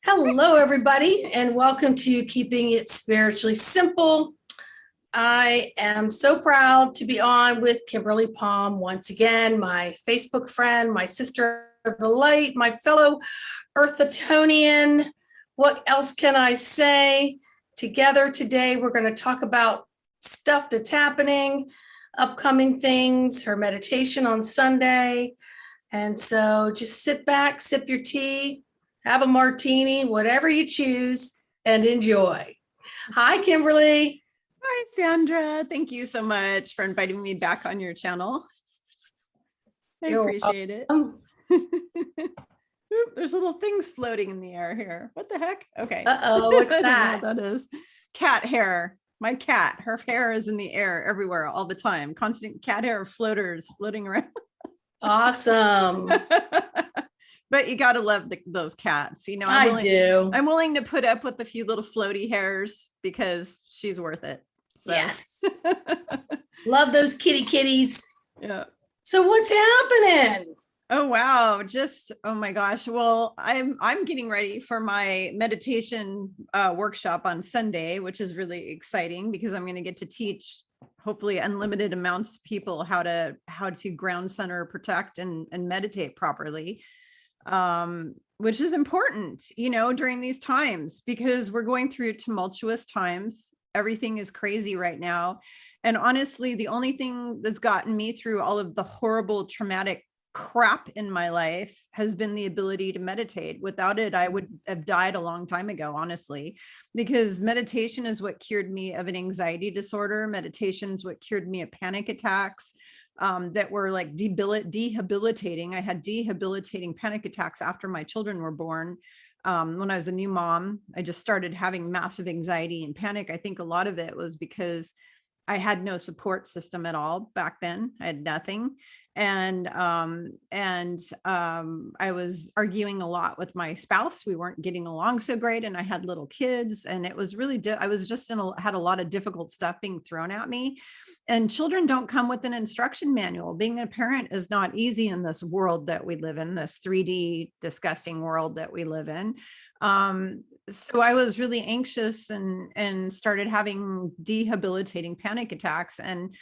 Hello, everybody, and welcome to Keeping It Spiritually Simple. I am so proud to be on with Kimberly Palm once again, my Facebook friend, my sister of the light, my fellow Earthatonian. What else can I say? Together today, we're going to talk about stuff that's happening, upcoming things, her meditation on Sunday. And so just sit back, sip your tea, have a martini, whatever you choose, and enjoy. Hi, Kimberly. Hi, Sandra. Thank you so much for inviting me back on your channel. I appreciate it. Oop, there's little things floating in the air here. What the heck? Okay. Uh-oh, what's I don't know that? what that is. Cat hair. My cat, her hair is in the air everywhere all the time. Constant cat hair floaters floating around. Awesome. But you got to love those cats. You know, I do. I'm willing to put up with a few little floaty hairs because she's worth it. So. Yes. Love those kitties. Yeah. So what's happening? Oh, wow. Oh my gosh. Well, I'm getting ready for my meditation workshop on Sunday, which is really exciting because I'm going to get to teach hopefully unlimited amounts of people how to ground center, protect, and meditate properly. Which is important, you know, during these times, because we're going through tumultuous times. Everything is crazy right now. And honestly, the only thing that's gotten me through all of the horrible, traumatic crap in my life has been the ability to meditate. Without it, I would have died a long time ago, honestly, because meditation is what cured me of an anxiety disorder. Meditation is what cured me of panic attacks. That were like debilitating. I had debilitating panic attacks after my children were born. When I was a new mom, I just started having massive anxiety and panic. I think a lot of it was because I had no support system at all back then. I had nothing. And I was arguing a lot with my spouse. We weren't getting along so great, and I had little kids, and it was really I was just had a lot of difficult stuff being thrown at me. And children don't come with an instruction manual. Being a parent is not easy in this world that we live in, this 3D disgusting world that we live in. So I was really anxious and started having debilitating panic attacks. And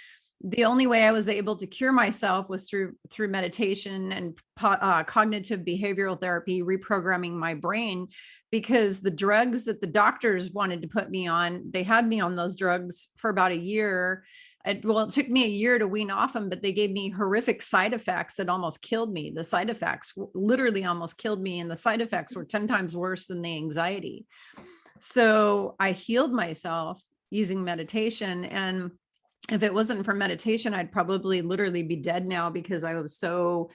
the only way I was able to cure myself was through meditation and cognitive behavioral therapy, reprogramming my brain, because the drugs that the doctors wanted to put me on, they had me on those drugs for about a year. It took me a year to wean off them, but they gave me horrific side effects that almost killed me. The side effects literally almost killed me, and the side effects were 10 times worse than the anxiety. So I healed myself using meditation. And if it wasn't for meditation, I'd probably literally be dead now, because I was so,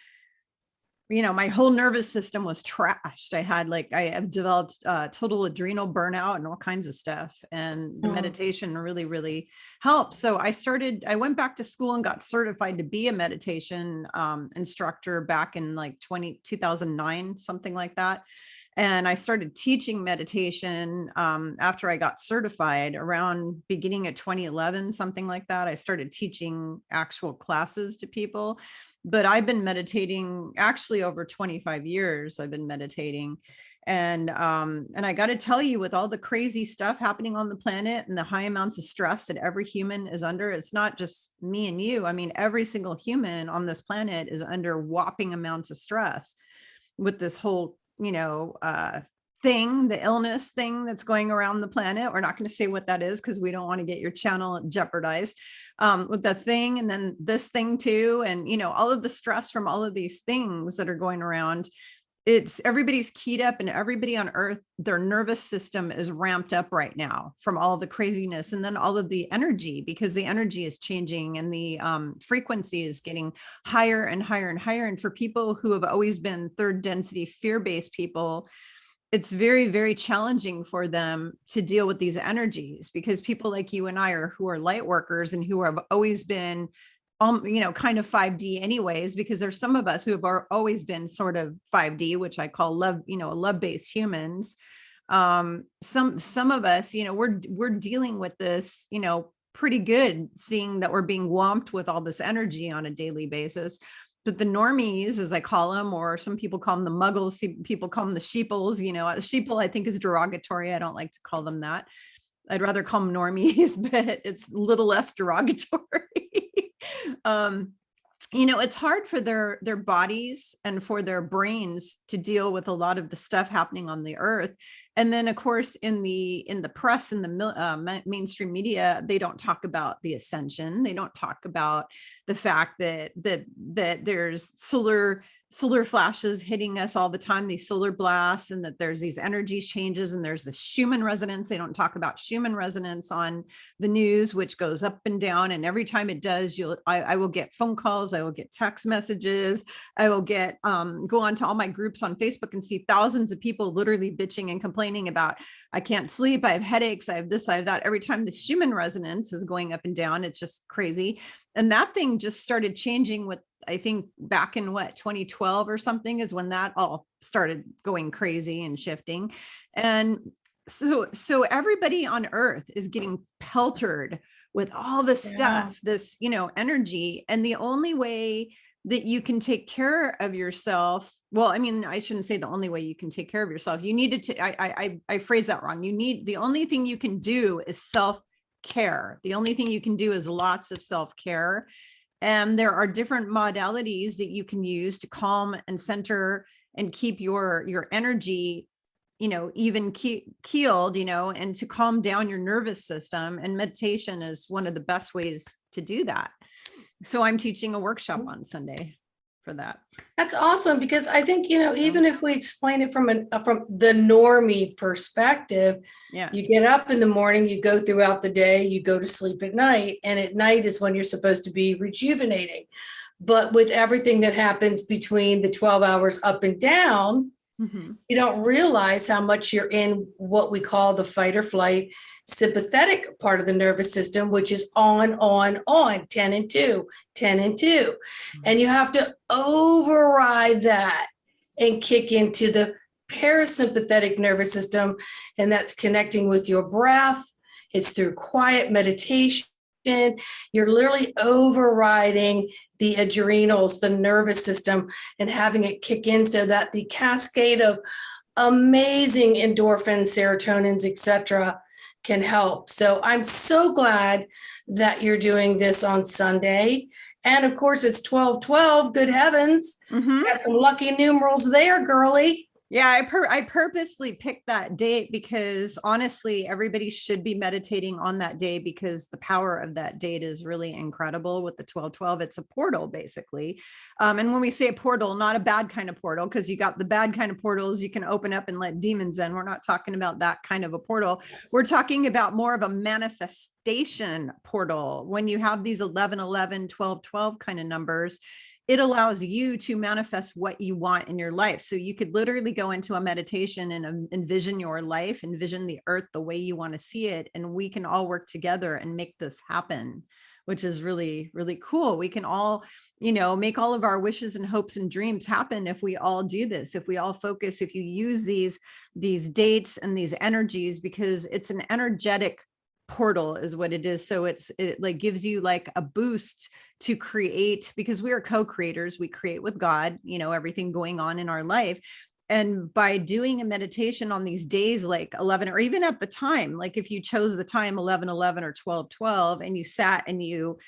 you know, my whole nervous system was trashed. I have developed total adrenal burnout and all kinds of stuff. And the meditation really, really helped. So I went back to school and got certified to be a meditation instructor back in like 2009, something like that. And I started teaching meditation after I got certified around beginning of 2011, something like that. I started teaching actual classes to people, but I've been meditating actually over 25 years. I've been meditating. And I got to tell you, with all the crazy stuff happening on the planet and the high amounts of stress that every human is under, it's not just me and you. I mean, every single human on this planet is under whopping amounts of stress with this whole the illness thing that's going around the planet. We're not going to say what that is because we don't want to get your channel jeopardized with the thing, and then this thing too. And, you know, all of the stress from all of these things that are going around, it's everybody's keyed up, and everybody on earth, their nervous system is ramped up right now from all the craziness, and then all of the energy, because the energy is changing and the frequency is getting higher and higher and higher. And for people who have always been third density fear-based people, it's very, very challenging for them to deal with these energies, because people like you and I who are light workers and who have always been kind of 5D anyways, because there's some of us who have always been sort of 5D, which I call love-based humans. Some of us, we're dealing with this, pretty good, seeing that we're being whomped with all this energy on a daily basis. but the normies, as I call them, or some people call them the muggles, people call them the sheeples, sheeple, I think is derogatory. I don't like to call them that. I'd rather call them normies, but it's a little less derogatory. It's hard for their bodies and for their brains to deal with a lot of the stuff happening on the earth. And then, of course, in the press, in the mainstream media, they don't talk about the ascension. They don't talk about the fact that there's solar flashes hitting us all the time, these solar blasts, and that there's these energy changes, and there's the Schumann resonance. They don't talk about Schumann resonance on the news, which goes up and down. And every time it does, I will get phone calls, I will get text messages, I will get go onto all my groups on Facebook and see thousands of people literally bitching and complaining about, I can't sleep, I have headaches, I have this, I have that. Every time the Schumann resonance is going up and down, it's just crazy. And that thing just started changing with, I think back in 2012 or something is when that all started going crazy and shifting. And so everybody on earth is getting peltered with all this stuff, this, energy. And the only way that you can take care of yourself, well, I mean, I shouldn't say the only way you can take care of yourself. You need to, I phrase that wrong. The only thing you can do is self-care. The only thing you can do is lots of self-care. And there are different modalities that you can use to calm and center and keep your energy, even keeled, and to calm down your nervous system. And meditation is one of the best ways to do that. So I'm teaching a workshop on Sunday for that. That's awesome, because I think, even if we explain it from the normie perspective, you get up in the morning, you go throughout the day, you go to sleep at night, and at night is when you're supposed to be rejuvenating. But with everything that happens between the 12 hours up and down, you don't realize how much you're in what we call the fight or flight sympathetic part of the nervous system, which is on, 10 and 2, 10 and 2. And you have to override that and kick into the parasympathetic nervous system. And that's connecting with your breath. It's through quiet meditation. You're literally overriding the adrenals, the nervous system, and having it kick in so that the cascade of amazing endorphins, serotonins, etc., can help. So I'm so glad that you're doing this on Sunday. And of course, it's 12/12. Good heavens. Got some lucky numerals there, girly. Yeah, I purposely picked that date because honestly, everybody should be meditating on that day, because the power of that date is really incredible with the 12/12. It's a portal, basically. And when we say a portal, not a bad kind of portal, because you got the bad kind of portals you can open up and let demons in. We're not talking about that kind of a portal. We're talking about more of a manifestation portal. When you have these 11/11, 12/12 kind of numbers, it allows you to manifest what you want in your life. So you could literally go into a meditation and envision your life, envision the earth the way you want to see it. And we can all work together and make this happen, which is really, really cool. We can all, make all of our wishes and hopes and dreams happen if we all do this, if we all focus, if you use these dates and these energies, because it's an energetic portal is what it is. So it like gives you like a boost to create, because we are co-creators. We create with God, everything going on in our life. And by doing a meditation on these days, like 11, or even at the time, like if you chose the time 11/11 or 12/12, and you sat and you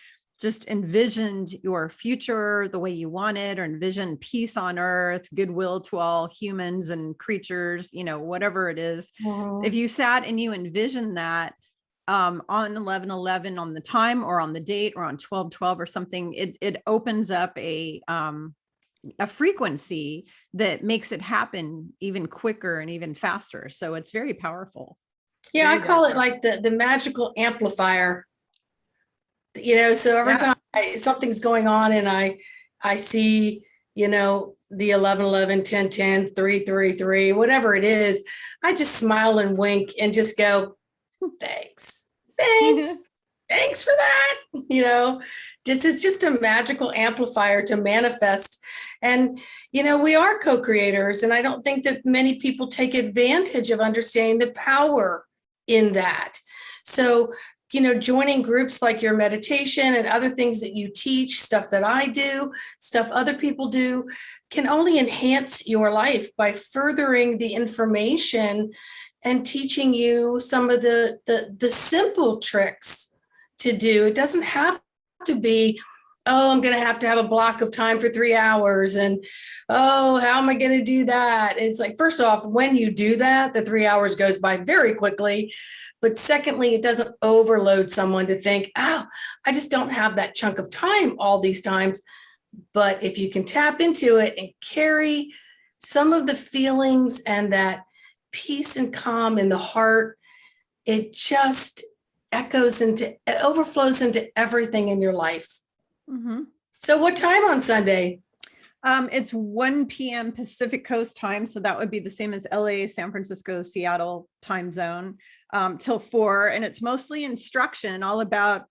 just envisioned your future the way you wanted, or envisioned peace on earth, goodwill to all humans and creatures, whatever it is. If you sat and you envisioned that, on 11/11 on the time, or on the date, or on 12/12 or something, it opens up a frequency that makes it happen even quicker and even faster. So it's very powerful. Yeah, I call it like the magical amplifier. So every time something's going on and I see, the 11/11, 10/10, 3/3/3, whatever it is, I just smile and wink and just go, thanks for that. It's just a magical amplifier to manifest. And, we are co-creators, and I don't think that many people take advantage of understanding the power in that. So joining groups like your meditation and other things that you teach, stuff that I do, stuff other people do, can only enhance your life by furthering the information and teaching you some of the simple tricks to do. It doesn't have to be, oh, I'm going to have a block of time for 3 hours. And, oh, how am I going to do that? It's like, first off, when you do that, the 3 hours goes by very quickly. But secondly, it doesn't overload someone to think, oh, I just don't have that chunk of time all these times. But if you can tap into it and carry some of the feelings and that peace and calm in the heart, it just overflows into everything in your life. Mm-hmm. So what time on Sunday? It's 1 p.m. Pacific Coast time. So that would be the same as LA, San Francisco, Seattle time zone, till 4. And it's mostly instruction, all about,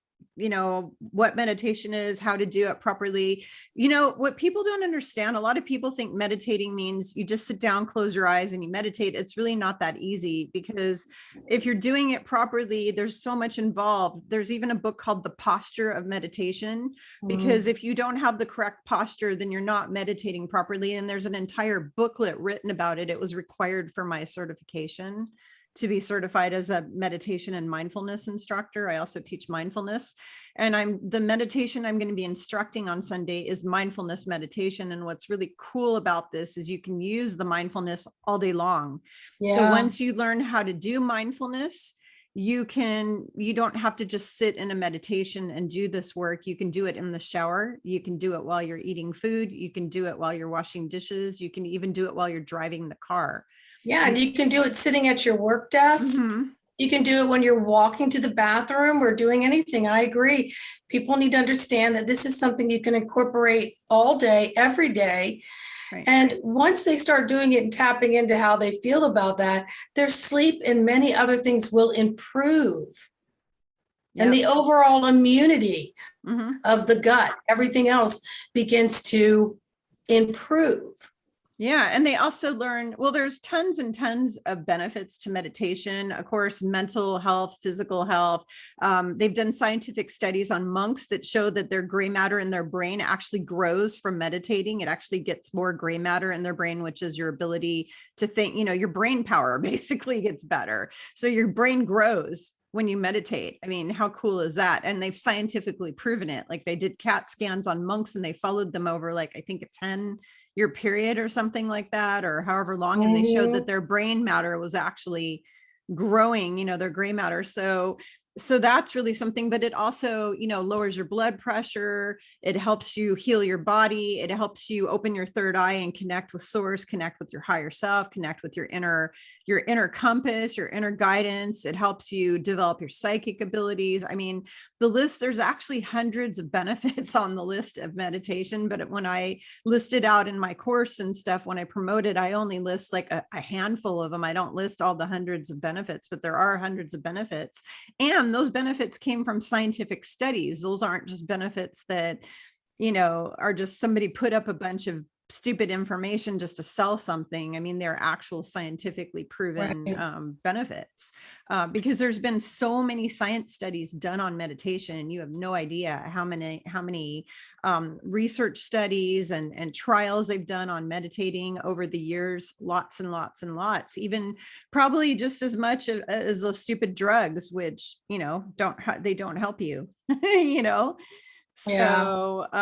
what meditation is, how to do it properly. What people don't understand, a lot of people think meditating means you just sit down, close your eyes and you meditate. It's really not that easy, because if you're doing it properly, there's so much involved. There's even a book called The Posture of Meditation, because if you don't have the correct posture, then you're not meditating properly. And there's an entire booklet written about it. It was required for my certification to be certified as a meditation and mindfulness instructor. I also teach mindfulness, and the meditation I'm going to be instructing on Sunday is mindfulness meditation. And what's really cool about this is you can use the mindfulness all day long. Yeah. So once you learn how to do mindfulness, you don't have to just sit in a meditation and do this work. You can do it in the shower. You can do it while you're eating food. You can do it while you're washing dishes. You can even do it while you're driving the car. Yeah, and you can do it sitting at your work desk. Mm-hmm. You can do it when you're walking to the bathroom or doing anything. I agree. People need to understand that this is something you can incorporate all day, every day. Right. And once they start doing it and tapping into how they feel about that, their sleep and many other things will improve. Yep. And the overall immunity of the gut, everything else begins to improve. Yeah. And they also learn, there's tons and tons of benefits to meditation. Of course, mental health, physical health. They've done scientific studies on monks that show that their gray matter in their brain actually grows from meditating. It actually gets more gray matter in their brain, which is your ability to think, your brain power basically gets better. So your brain grows when you meditate. I mean, how cool is that? And they've scientifically proven it. Like, they did CAT scans on monks and they followed them over, like, I think a 10-year period or something like that, or however long. And they showed that their brain matter was actually growing, their gray matter. So that's really something, but it also, lowers your blood pressure. It helps you heal your body. It helps you open your third eye and connect with source, connect with your higher self, connect with your inner compass, your inner guidance. It helps you develop your psychic abilities. I mean, there's actually hundreds of benefits on the list of meditation, but when I list it out in my course and stuff, when I promote it, I only list like a handful of them. I don't list all the hundreds of benefits, but there are hundreds of benefits. And those benefits came from scientific studies. Those aren't just benefits that, are just somebody put up a bunch of stupid information just to sell something. I mean, they're actual scientifically proven benefits, because there's been so many science studies done on meditation. You have no idea how many research studies and trials they've done on meditating over the years. Lots and lots and lots, even probably just as much as those stupid drugs, which, they don't help you, So,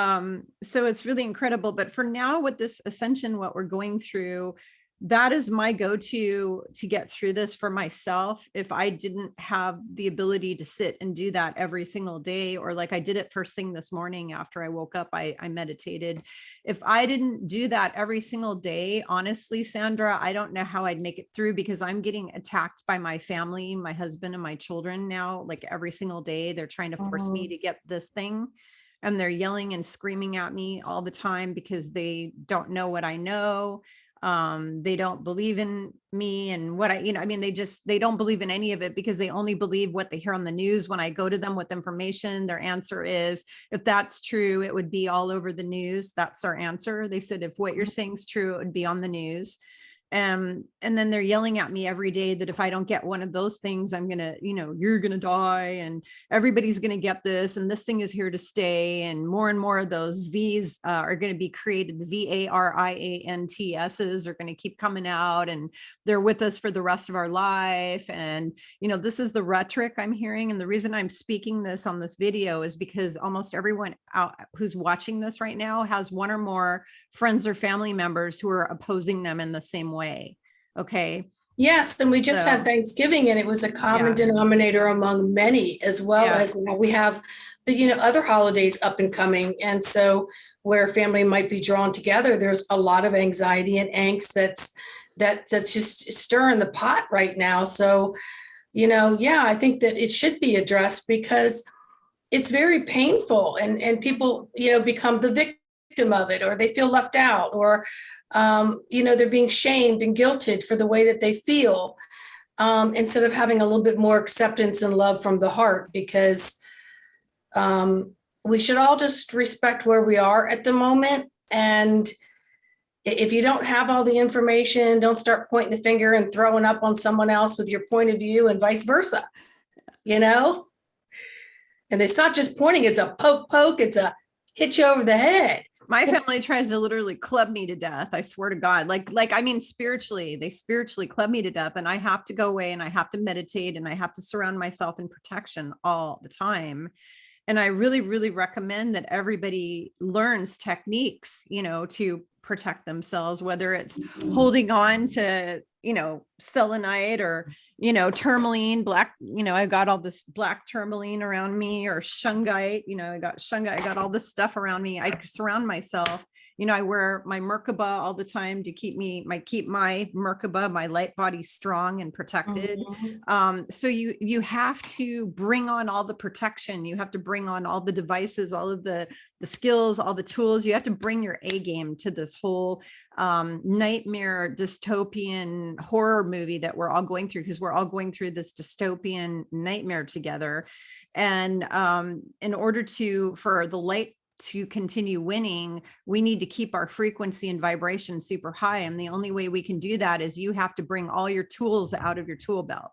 so it's really incredible. But for now, with this Ascension, what we're going through, that is my go-to to get through this for myself. If I didn't have the ability to sit and do that every single day, or like I did it first thing this morning after I woke up, I meditated. If I didn't do that every single day, honestly, Sandra, I don't know how I'd make it through, because I'm getting attacked by my family, my husband and my children now, like every single day. They're trying to force me to get this thing. And they're yelling and screaming at me all the time because they don't know what I know. They don't believe in me and what they don't believe in any of it, because they only believe what they hear on the news. When I go to them with information, their answer is, if that's true, it would be all over the news. That's our answer. They said, if what you're saying is true, it would be on the news. And then they're yelling at me every day that if I don't get one of those things, I'm going to, you're going to die and everybody's going to get this. And this thing is here to stay. And more of those V's are going to be created. The VARIANTSs are going to keep coming out and they're with us for the rest of our life. And, this is the rhetoric I'm hearing. And the reason I'm speaking this on this video is because almost everyone out who's watching this right now has one or more friends or family members who are opposing them in the same way. Okay. Yes. And we just had Thanksgiving and it was a common denominator among many, as well as we have the, other holidays up and coming. And so where family might be drawn together, there's a lot of anxiety and angst that's just stirring the pot right now. So, I think that it should be addressed because it's very painful and people, become the victim of it, or they feel left out, or they're being shamed and guilted for the way that they feel, instead of having a little bit more acceptance and love from the heart, because we should all just respect where we are at the moment. And if you don't have all the information, don't start pointing the finger and throwing up on someone else with your point of view and vice versa, And it's not just pointing, it's a poke, it's a hit you over the head. My family tries to literally club me to death. I swear to God, spiritually, they spiritually club me to death, and I have to go away and I have to meditate and I have to surround myself in protection all the time. And I really, really recommend that everybody learns techniques, to protect themselves, whether it's holding on to, selenite or, tourmaline, black, I got all this black tourmaline around me, or shungite, I got shungite, I got all this stuff around me. I surround myself. I wear my Merkaba all the time to keep my Merkaba, my light body, strong and protected. So you have to bring on all the protection. You have to bring on all the devices, all of the skills, all the tools. You have to bring your A game to this whole nightmare dystopian horror movie that we're all going through, because we're all going through this dystopian nightmare together. And in order for the light to continue winning, we need to keep our frequency and vibration super high. And the only way we can do that is you have to bring all your tools out of your tool belt.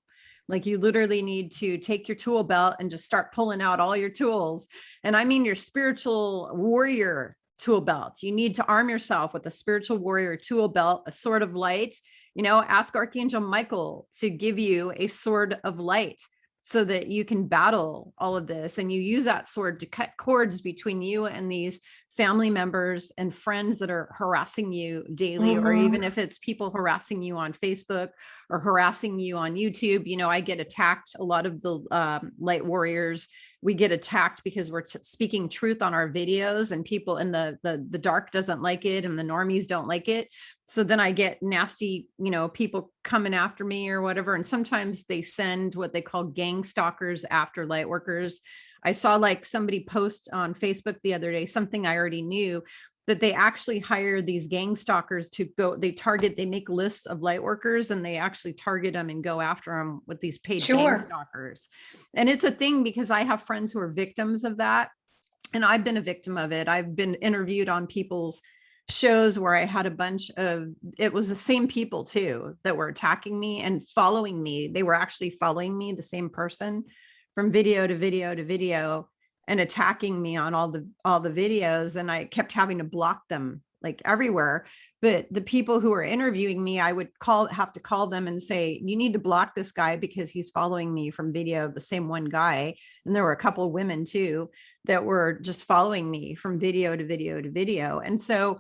Like, you literally need to take your tool belt and just start pulling out all your tools. And I mean your spiritual warrior tool belt. You need to arm yourself with a spiritual warrior tool belt, a sword of light. Ask Archangel Michael to give you a sword of light, so that you can battle all of this. And you use that sword to cut cords between you and these family members and friends that are harassing you daily, or even if it's people harassing you on Facebook or harassing you on YouTube. I get attacked. A lot of the light warriors, we get attacked because we're speaking truth on our videos, and people in the dark doesn't like it, and the normies don't like it. So then I get nasty, people coming after me or whatever. And sometimes they send what they call gang stalkers after light workers. I saw somebody post on Facebook the other day, something I already knew, that they actually hire these gang stalkers to go, they make lists of light workers, and they actually target them and go after them with these paid gang stalkers. And it's a thing because I have friends who are victims of that. And I've been a victim of it. I've been interviewed on people's shows where I had it was the same people too that were attacking me and following me. They were actually following me, the same person, from video to video to video, and attacking me on all the videos. And I kept having to block them everywhere. But the people who were interviewing me, I would have to call them and say, you need to block this guy because he's following me from video, the same one guy. And there were a couple of women too that were just following me from video to video to video. And so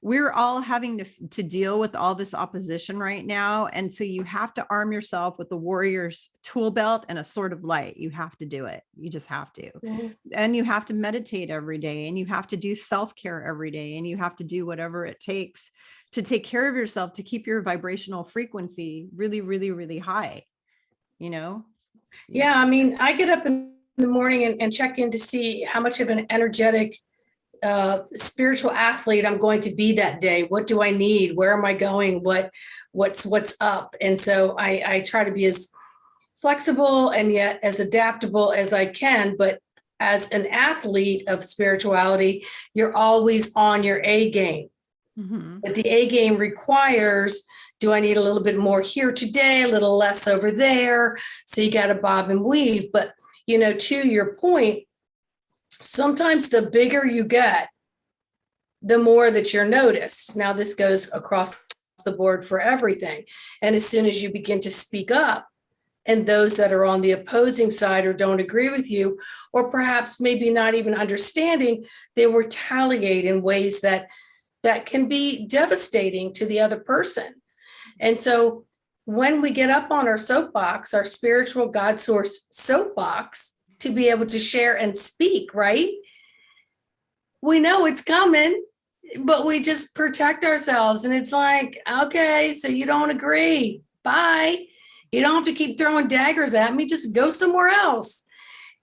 we're all having to deal with all this opposition right now. And so you have to arm yourself with the warrior's tool belt and a sword of light. You have to do it. You just have to. And you have to meditate every day, and you have to do self-care every day, and you have to do whatever it takes to take care of yourself, to keep your vibrational frequency really, really, really high, Yeah. I mean, I get up in the morning and check in to see how much of an energetic spiritual athlete I'm going to be that day. What do I need? Where am I going? What's up? And so I try to be as flexible and yet as adaptable as I can. But as an athlete of spirituality, you're always on your A game. But the A game requires Do I need a little bit more here today, a little less over there? So you got to bob and weave. But, to your point, sometimes the bigger you get, the more that you're noticed. Now, this goes across the board for everything. And as soon as you begin to speak up, and those that are on the opposing side or don't agree with you, or perhaps maybe not even understanding, they retaliate in ways that can be devastating to the other person. And so when we get up on our soapbox, our spiritual God source soapbox, to be able to share and speak, right? We know it's coming, but we just protect ourselves. And it's like, okay, so you don't agree. Bye. You don't have to keep throwing daggers at me. Just go somewhere else.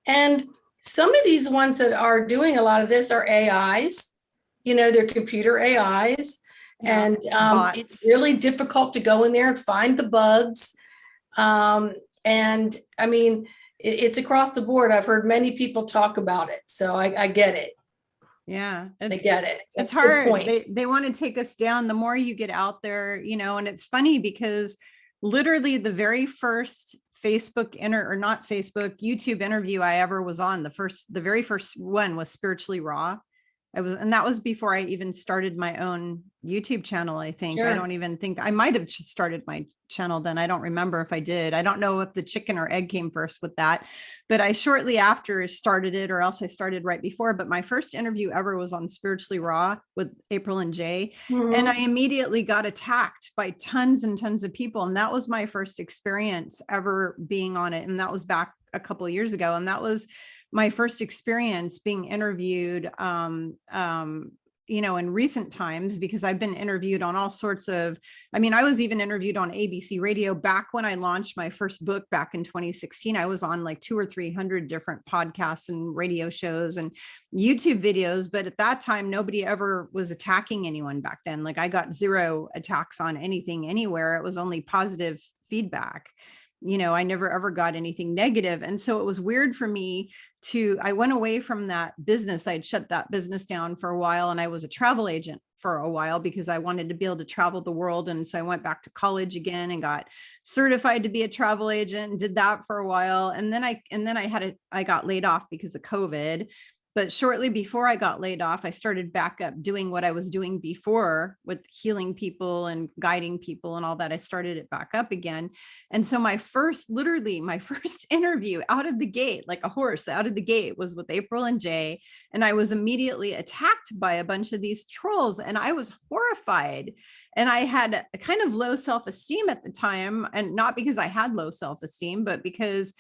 And some of these ones that are doing a lot of this are AIs. They're computer AIs. Yeah, And it's really difficult to go in there and find the bugs. And I mean, it's across the board. I've heard many people talk about it. So I get it. Yeah, I get it. It's hard. They want to take us down the more you get out there, and it's funny because literally the very first YouTube interview I ever was on, the very first one was Spiritually Raw. And that was before I even started my own YouTube channel. I think. Sure. I don't even think I might have started my channel then. I don't remember if I did. I don't know if the chicken or egg came first with that, but I shortly after started it, or else I started right before. But my first interview ever was on Spiritually Raw with April and Jay. Mm-hmm. And I immediately got attacked by tons and tons of people. And that was my first experience ever being on it. And that was back a couple of years ago. And that was my first experience being interviewed, in recent times, because I've been interviewed on all sorts of, I was even interviewed on ABC radio back when I launched my first book back in 2016. I was on like 200 or 300 different podcasts and radio shows and YouTube videos. But at that time, nobody ever was attacking anyone back then. Like I got 0 attacks on anything anywhere. It was only positive feedback. I never ever got anything negative. And so it was weird for me I went away from that business. I'd shut that business down for a while, and I was a travel agent for a while because I wanted to be able to travel the world. And so I went back to college again and got certified to be a travel agent and did that for a while. And then I got laid off because of COVID. But shortly before I got laid off, I started back up doing what I was doing before with healing people and guiding people and all that. I started it back up again. And so my first interview out of the gate, like a horse out of the gate, was with April and Jay. And I was immediately attacked by a bunch of these trolls. And I was horrified. And I had a kind of low self-esteem at the time. And not because I had low self-esteem, but because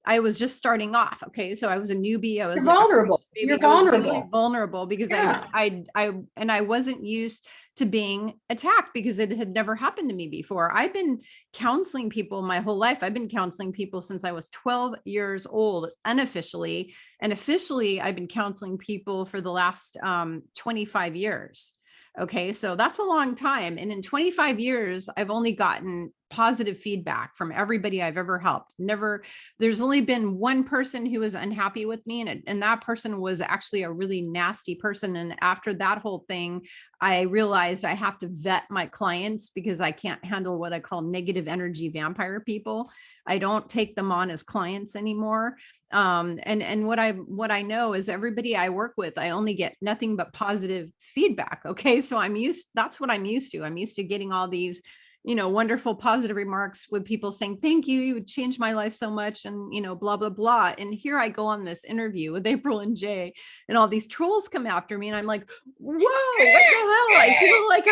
I was just starting off. Okay. So I was a newbie. I was vulnerable. You're vulnerable. Really vulnerable because I wasn't used to being attacked because it had never happened to me before. I've been counseling people my whole life. I've been counseling people since I was 12 years old, unofficially. And officially, I've been counseling people for the last 25 years. Okay. So that's a long time. And in 25 years, I've only gotten positive feedback from everybody I've ever helped. There's only been one person who was unhappy with me. And that person was actually a really nasty person. And after that whole thing, I realized I have to vet my clients because I can't handle what I call negative energy vampire people. I don't take them on as clients anymore. And what I know is everybody I work with, I only get nothing but positive feedback. Okay. So that's what I'm used to. I'm used to getting all these, wonderful positive remarks with people saying, thank you, you would change my life so much. And, blah, blah, blah. And here I go on this interview with April and Jay, and all these trolls come after me. And I'm like, whoa, what the hell? I feel like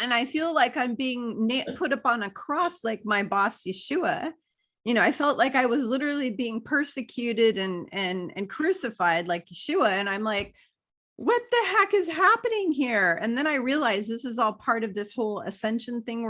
and I feel like I'm being put up on a cross like my boss, Yeshua. I felt like I was literally being persecuted and crucified like Yeshua. And I'm like, what the heck is happening here? And then I realized this is all part of this whole ascension thing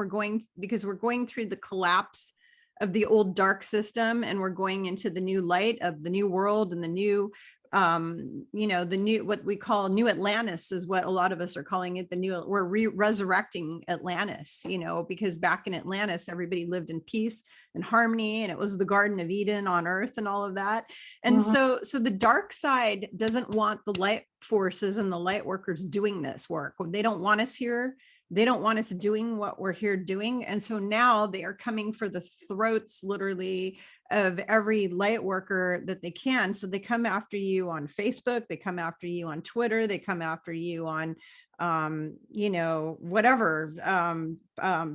because we're going through the collapse of the old dark system, and we're going into the new light of the new world and the new the new, what we call new Atlantis is what a lot of us are calling it. We're resurrecting Atlantis, because back in Atlantis, everybody lived in peace and harmony, and it was the Garden of Eden on earth and all of that. And so the dark side doesn't want the light forces and the light workers doing this work. They don't want us here. They don't want us doing what we're here doing. And so now they are coming for the throats, literally, of every light worker that they can. So they come after you on Facebook, they come after you on Twitter, they come after you on whatever,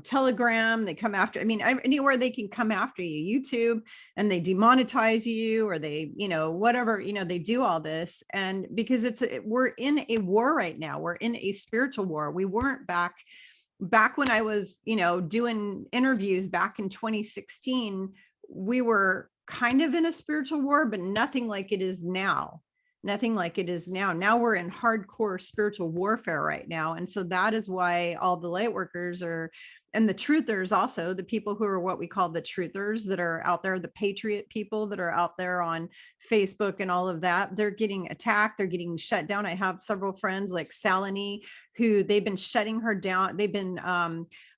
Telegram, they come after, anywhere they can come after you, YouTube, and they demonetize you, or they, whatever, they do all this. And because we're in a war right now, we're in a spiritual war. We weren't back when I was, doing interviews back in 2016, we were kind of in a spiritual war, but nothing like it is now. Nothing like it is now. Now we're in hardcore spiritual warfare right now. And so that is why all the light workers and the truthers, also the people who are what we call the truthers that are out there, the patriot people that are out there on Facebook and all of that, they're getting attacked, they're getting shut down. I have several friends like Salini, who they've been shutting her down. They've been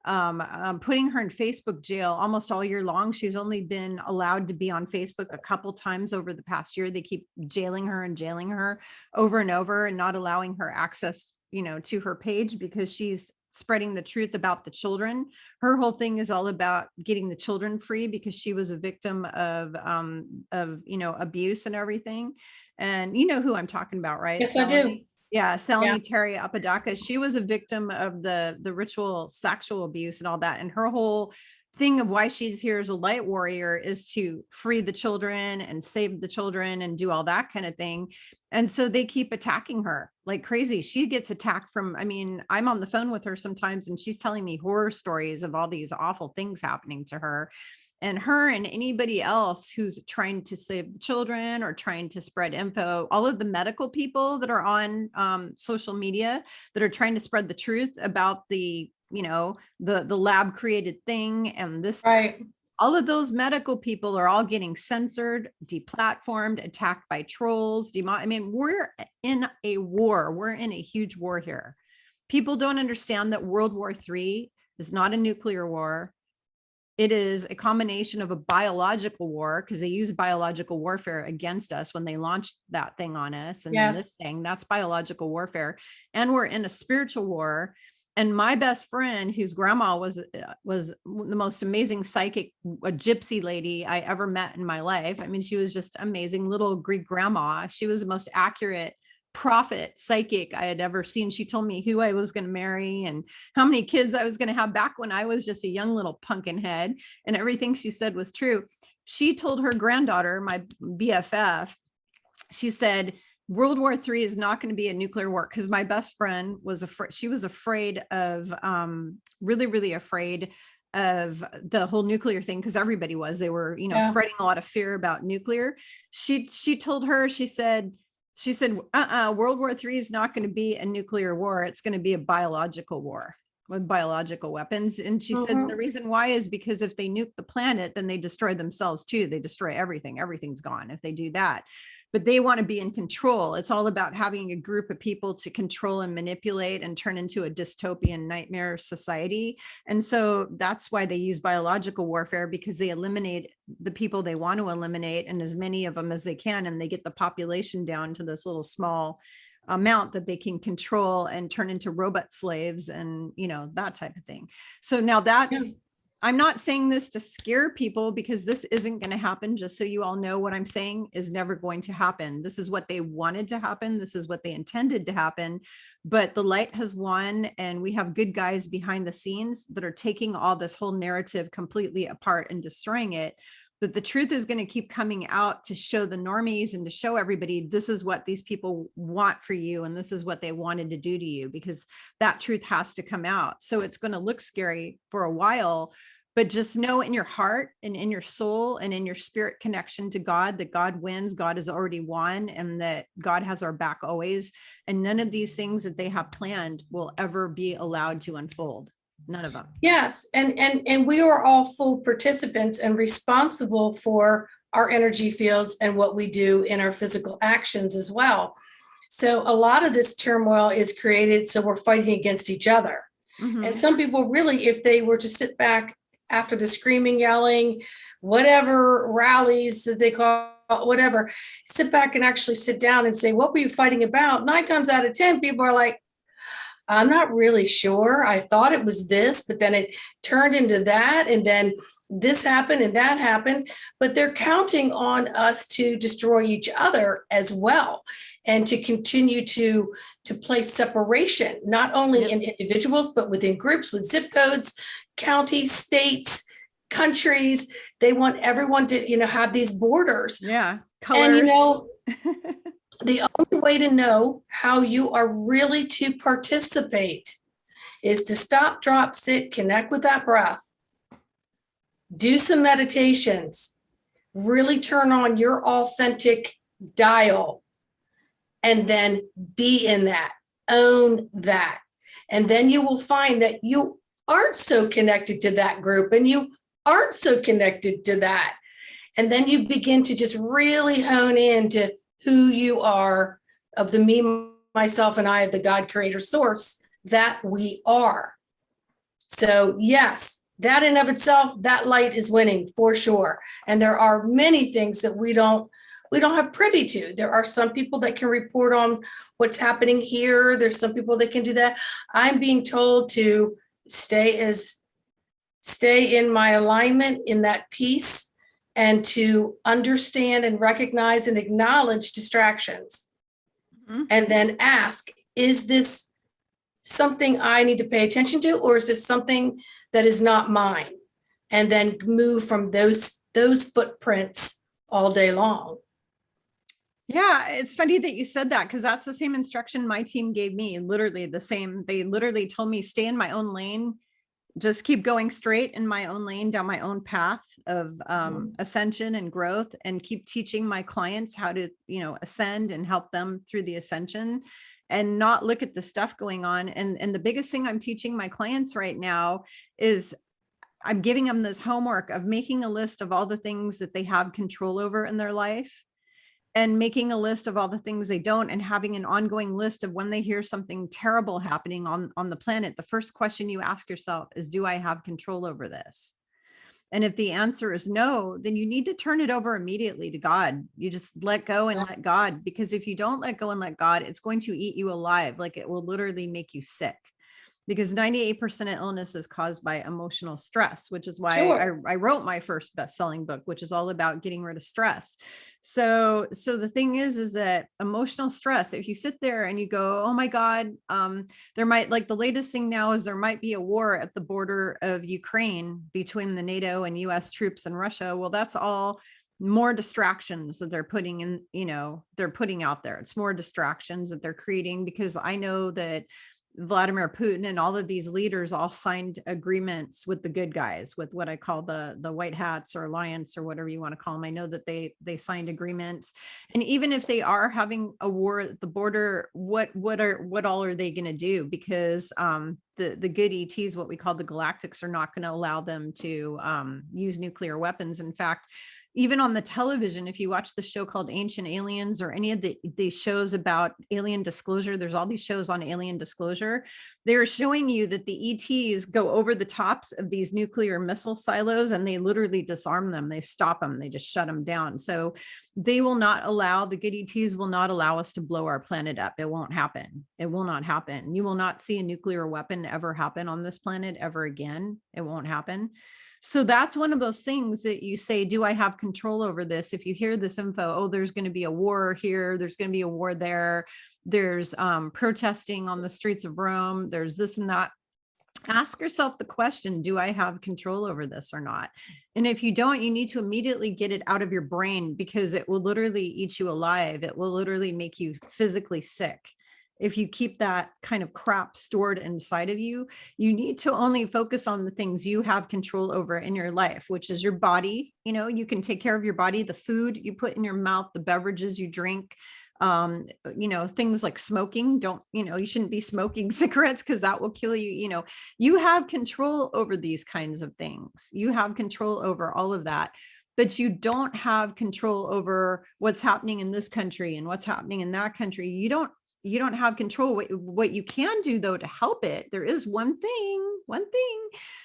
putting her in Facebook jail almost all year long. She's only been allowed to be on Facebook a couple times over the past year. They keep jailing her over and over, and not allowing her access, to her page, because she's spreading the truth about the children. Her whole thing is all about getting the children free, because she was a victim of abuse and everything. And you know who I'm talking about, right? Yes, I do. Yeah, Salini Terry Apodaca. She was a victim of the ritual sexual abuse and all that. And her whole thing of why she's here as a light warrior is to free the children and save the children and do all that kind of thing. And so they keep attacking her like crazy. She gets attacked from, I'm on the phone with her sometimes, and she's telling me horror stories of all these awful things happening to her. And her and anybody else who's trying to save the children or trying to spread info, all of the medical people that are on social media that are trying to spread the truth about the lab created thing and this, right? All of those medical people are all getting censored, deplatformed, attacked by trolls. We're in a war. We're in a huge war here. People don't understand that World War III is not a nuclear war. It is a combination of a biological war, because they use biological warfare against us when they launched that thing on us. And then this thing, that's biological warfare. And we're in a spiritual war. And my best friend, whose grandma was the most amazing psychic, a gypsy lady I ever met in my life. She was just amazing, little Greek grandma. She was the most accurate prophet psychic I had ever seen. She told me who I was going to marry and how many kids I was going to have back when I was just a young little pumpkin head. And everything she said was true. She told her granddaughter, my BFF, she said, World War III is not going to be a nuclear war, because my best friend was afraid. She was afraid of, really, really afraid of the whole nuclear thing, because everybody was. They were, spreading a lot of fear about nuclear. She told her, she said, World War III is not going to be a nuclear war. It's going to be a biological war with biological weapons. And she said the reason why is because if they nuke the planet, then they destroy themselves too. They destroy everything. Everything's gone if they do that. But they want to be in control. It's all about having a group of people to control and manipulate and turn into a dystopian nightmare society. And so that's why they use biological warfare, because they eliminate the people they want to eliminate, and as many of them as they can. And they get the population down to this little small amount that they can control and turn into robot slaves and, that type of thing. So now that's, I'm not saying this to scare people, because this isn't going to happen. Just so you all know, what I'm saying is never going to happen. This is what they wanted to happen. This is what they intended to happen. But the light has won, and we have good guys behind the scenes that are taking all this whole narrative completely apart and destroying it. But the truth is going to keep coming out to show the normies and to show everybody, this is what these people want for you. And this is what they wanted to do to you, because that truth has to come out. So it's going to look scary for a while, but just know in your heart and in your soul and in your spirit connection to God, that God wins, God has already won, and that God has our back always. And none of these things that they have planned will ever be allowed to unfold. None of them. Yes. And we are all full participants and responsible for our energy fields and what we do in our physical actions as well. So a lot of this turmoil is created, so we're fighting against each other. And some people really, if they were to sit back after the screaming, yelling, whatever rallies that they call, whatever, sit back and actually sit down and say, what were you fighting about? 9 times out of 10, people are like, I'm not really sure. I thought it was this, but then it turned into that. And then this happened and that happened. But they're counting on us to destroy each other as well, and to continue to place separation, not only in individuals, but within groups, with zip codes, counties, states, countries. They want everyone to, have these borders. Yeah. Colors. And, the only way to know how you are really to participate is to stop, drop, sit, connect with that breath, do some meditations, really turn on your authentic dial, and then be in that, own that. And then you will find that you aren't so connected to that group and you aren't so connected to that. And then you begin to just really hone into who you are, of the me, myself, and I, of the God creator source that we are. So yes, that in of itself, that light is winning for sure. And there are many things that we don't have privy to. There are some people that can report on what's happening here. There's some people that can do that. I'm being told to stay in my alignment, in that peace, and to understand and recognize and acknowledge distractions. Mm-hmm. And then ask, is this something I need to pay attention to, or is this something that is not mine? And then move from those footprints all day long. Yeah, it's funny that you said that, because that's the same instruction my team gave me. Literally the same. They literally told me, stay in my own lane. Just keep going straight in my own lane, down my own path of ascension and growth, and keep teaching my clients how to, ascend and help them through the ascension, and not look at the stuff going on. And the biggest thing I'm teaching my clients right now is I'm giving them this homework of making a list of all the things that they have control over in their life, and making a list of all the things they don't, and having an ongoing list of when they hear something terrible happening on the planet, the first question you ask yourself is, do I have control over this? And if the answer is no, then you need to turn it over immediately to God. You just let go and let God, because if you don't let go and let God, it's going to eat you alive. Like, it will literally make you sick. Because 98% of illness is caused by emotional stress, which is why I wrote my first best-selling book, which is all about getting rid of stress. So the thing is that emotional stress, if you sit there and you go, oh my God, there might, like, the latest thing now is there might be a war at the border of Ukraine between the NATO and US troops and Russia. Well, that's all more distractions that they're putting in, they're putting out there. It's more distractions that they're creating, because I know that Vladimir Putin and all of these leaders all signed agreements with the good guys, with what I call the white hats or alliance or whatever you want to call them. I know that they signed agreements. And even if they are having a war at the border, what all are they going to do? Because the good ETs, what we call the galactics, are not going to allow them to use nuclear weapons. In fact, even on the television, if you watch the show called Ancient Aliens, or any of the shows about alien disclosure, there's all these shows on alien disclosure. They're showing you that the ETs go over the tops of these nuclear missile silos, and they literally disarm them. They stop them. They just shut them down. So they will not allow, the good ETs will not allow us to blow our planet up. It won't happen. It will not happen. You will not see a nuclear weapon ever happen on this planet ever again. It won't happen. So that's one of those things that you say, do I have control over this? If you hear this info, oh, there's going to be a war here, there's going to be a war there, there's protesting on the streets of Rome, there's this and that. Ask yourself the question, do I have control over this or not? And if you don't, you need to immediately get it out of your brain, because it will literally eat you alive. It will literally make you physically sick. If you keep that kind of crap stored inside of you, you need to only focus on the things you have control over in your life, which is your body. You can take care of your body, the food you put in your mouth, the beverages you drink, things like smoking. You shouldn't be smoking cigarettes, because that will kill you. You have control over these kinds of things. You have control over all of that. But you don't have control over what's happening in this country and what's happening in that country. You don't have control. What you can do, though, to help it, there is one thing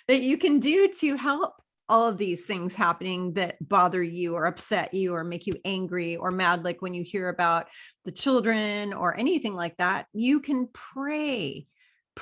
that you can do to help all of these things happening that bother you or upset you or make you angry or mad. Like when you hear about the children or anything like that, you can pray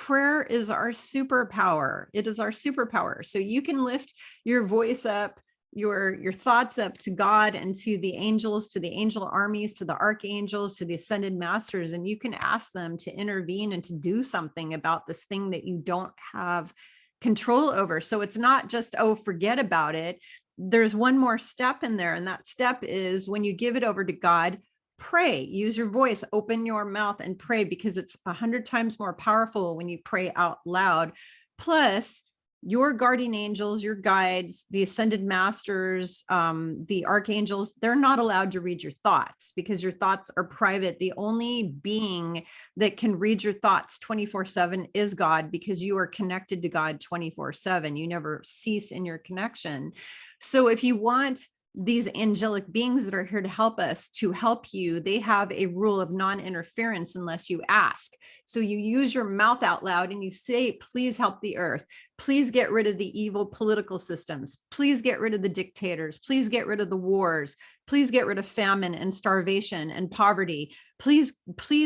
prayer is our superpower. It is our superpower. So you can lift your voice up, your thoughts up to God and to the angels, to the angel armies, to the archangels, to the ascended masters, and you can ask them to intervene and to do something about this thing that you don't have control over. So it's not just, oh, forget about it. There's one more step in there. And that step is when you give it over to God, pray, use your voice, open your mouth and pray, because it's 100 times more powerful when you pray out loud. Plus, your guardian angels, your guides, the ascended masters, the archangels, they're not allowed to read your thoughts because your thoughts are private. The only being that can read your thoughts 24/7 is God, because you are connected to God 24/7. You never cease in your connection. So if you want these angelic beings that are here to help us, to help you, they have a rule of non-interference unless you ask. So you use your mouth out loud and you say, please help the earth. Please get rid of the evil political systems. Please get rid of the dictators. Please get rid of the wars. Please get rid of famine and starvation and poverty. Please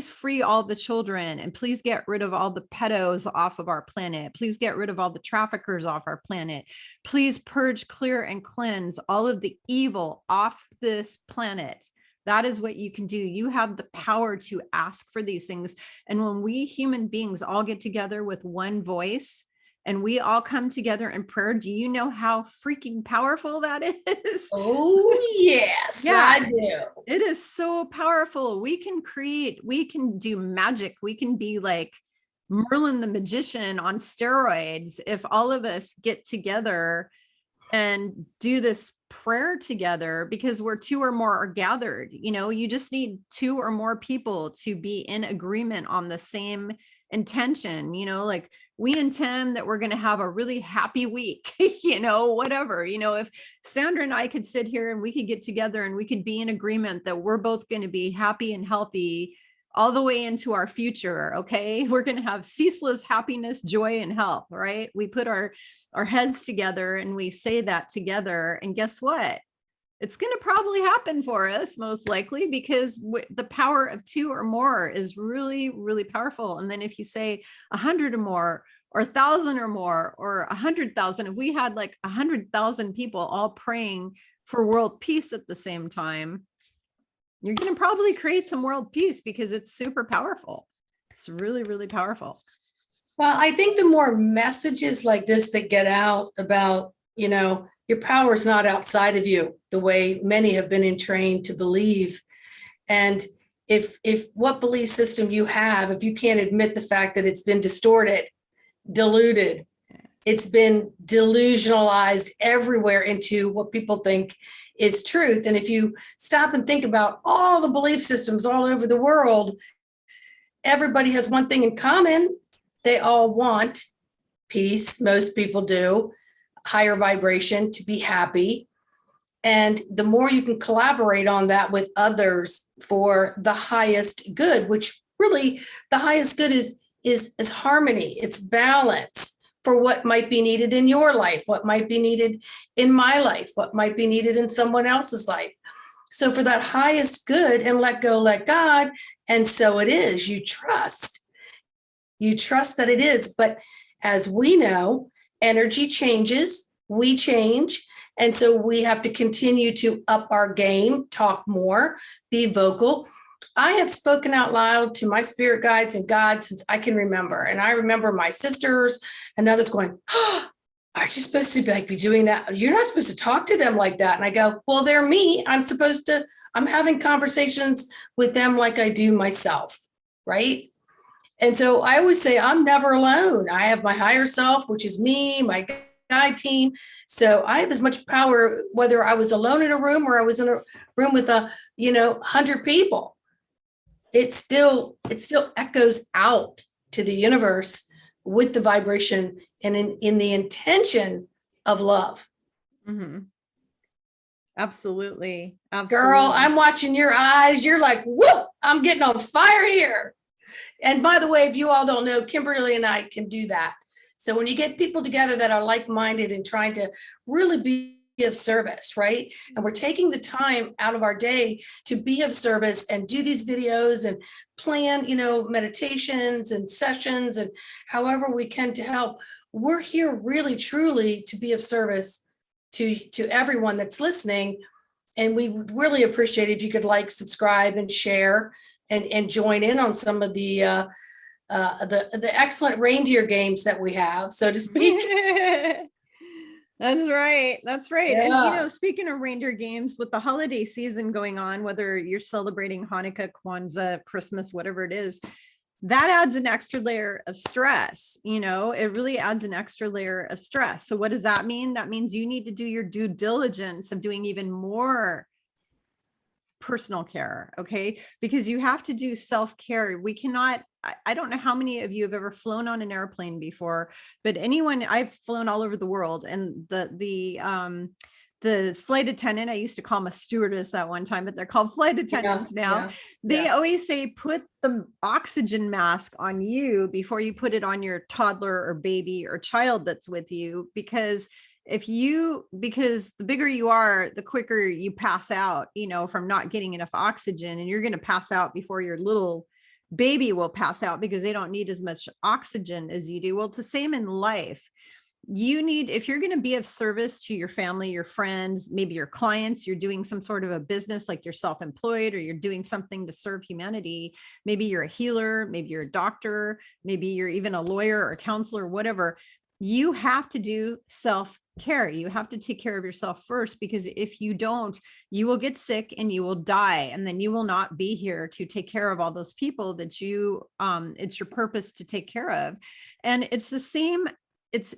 free all the children, and please get rid of all the pedos off of our planet. Please get rid of all the traffickers off our planet. Please purge, clear, and cleanse all of the evil off this planet. That is what you can do. You have the power to ask for these things. And when we human beings all get together with one voice and we all come together in prayer, do you know how freaking powerful that is? Oh, yes, Yeah. I do. It is so powerful. We can create, we can do magic. We can be like Merlin the magician on steroids if all of us get together and do this prayer together, because where two or more are gathered, you just need two or more people to be in agreement on the same intention, like we intend that we're going to have a really happy week, whatever, if Sandra and I could sit here and we could get together and we could be in agreement that we're both going to be happy and healthy all the way into our future. Okay. We're going to have ceaseless happiness, joy, and health, right? We put our heads together and we say that together. And guess what? It's going to probably happen for us, most likely, because the power of two or more is really, really powerful. And then if you say 100 or more, or 1,000 or more, or 100,000, if we had like 100,000 people all praying for world peace at the same time, you're going to probably create some world peace, because it's super powerful. It's really, really powerful. Well, I think the more messages like this that get out about, your power is not outside of you, the way many have been trained to believe. And if what belief system you have, if you can't admit the fact that it's been distorted, diluted, it's been delusionalized everywhere into what people think is truth. And if you stop and think about all the belief systems all over the world, everybody has one thing in common. They all want peace. Most people do. Higher vibration, to be happy. And the more you can collaborate on that with others for the highest good, which really the highest good is harmony, it's balance for what might be needed in your life, what might be needed in my life, what might be needed in someone else's life. So for that highest good, and let go, let God, and so it is. You trust that it is. But as we know, energy changes, we change. And so we have to continue to up our game, talk more, be vocal. I have spoken out loud to my spirit guides and God since I can remember. And I remember my sisters and others going, oh, aren't you supposed to be doing that? You're not supposed to talk to them like that. And I go, well, they're me. I'm having conversations with them like I do myself, right? And so I always say, I'm never alone. I have my higher self, which is me, my guide team. So I have as much power, whether I was alone in a room or I was in a room with 100 people. It still echoes out to the universe with the vibration and in the intention of love. Mm-hmm. Absolutely. Girl, I'm watching your eyes. You're like, whoa, I'm getting on fire here. And by the way, if you all don't know, Kimberly and I can do that. So when you get people together that are like-minded and trying to really be of service, right? And we're taking the time out of our day to be of service and do these videos and plan, meditations and sessions and however we can to help. We're here really, truly to be of service to everyone that's listening. And we would really appreciate if you could like, subscribe, and share and join in on some of the excellent reindeer games that we have, so to speak. That's right. That's right. Yeah. And, speaking of reindeer games, with the holiday season going on, whether you're celebrating Hanukkah, Kwanzaa, Christmas, whatever it is, that adds an extra layer of stress. It really adds an extra layer of stress. So what does that mean? That means you need to do your due diligence of doing even more personal care. Okay. Because you have to do self-care. We cannot, I don't know how many of you have ever flown on an airplane before, but I've flown all over the world, and the flight attendant, I used to call them a stewardess at one time, but they're called flight attendants now. They always say, put the oxygen mask on you before you put it on your toddler or baby or child that's with you, because because the bigger you are, the quicker you pass out, from not getting enough oxygen, and you're going to pass out before your little baby will pass out because they don't need as much oxygen as you do. Well, it's the same in life. If you're going to be of service to your family, your friends, maybe your clients, you're doing some sort of a business, like you're self-employed, or you're doing something to serve humanity. Maybe you're a healer, maybe you're a doctor, maybe you're even a lawyer or a counselor, whatever. You have to do self-care. You have to take care of yourself first, because if you don't, you will get sick and you will die. And then you will not be here to take care of all those people that it's your purpose to take care of. And it's the same. It's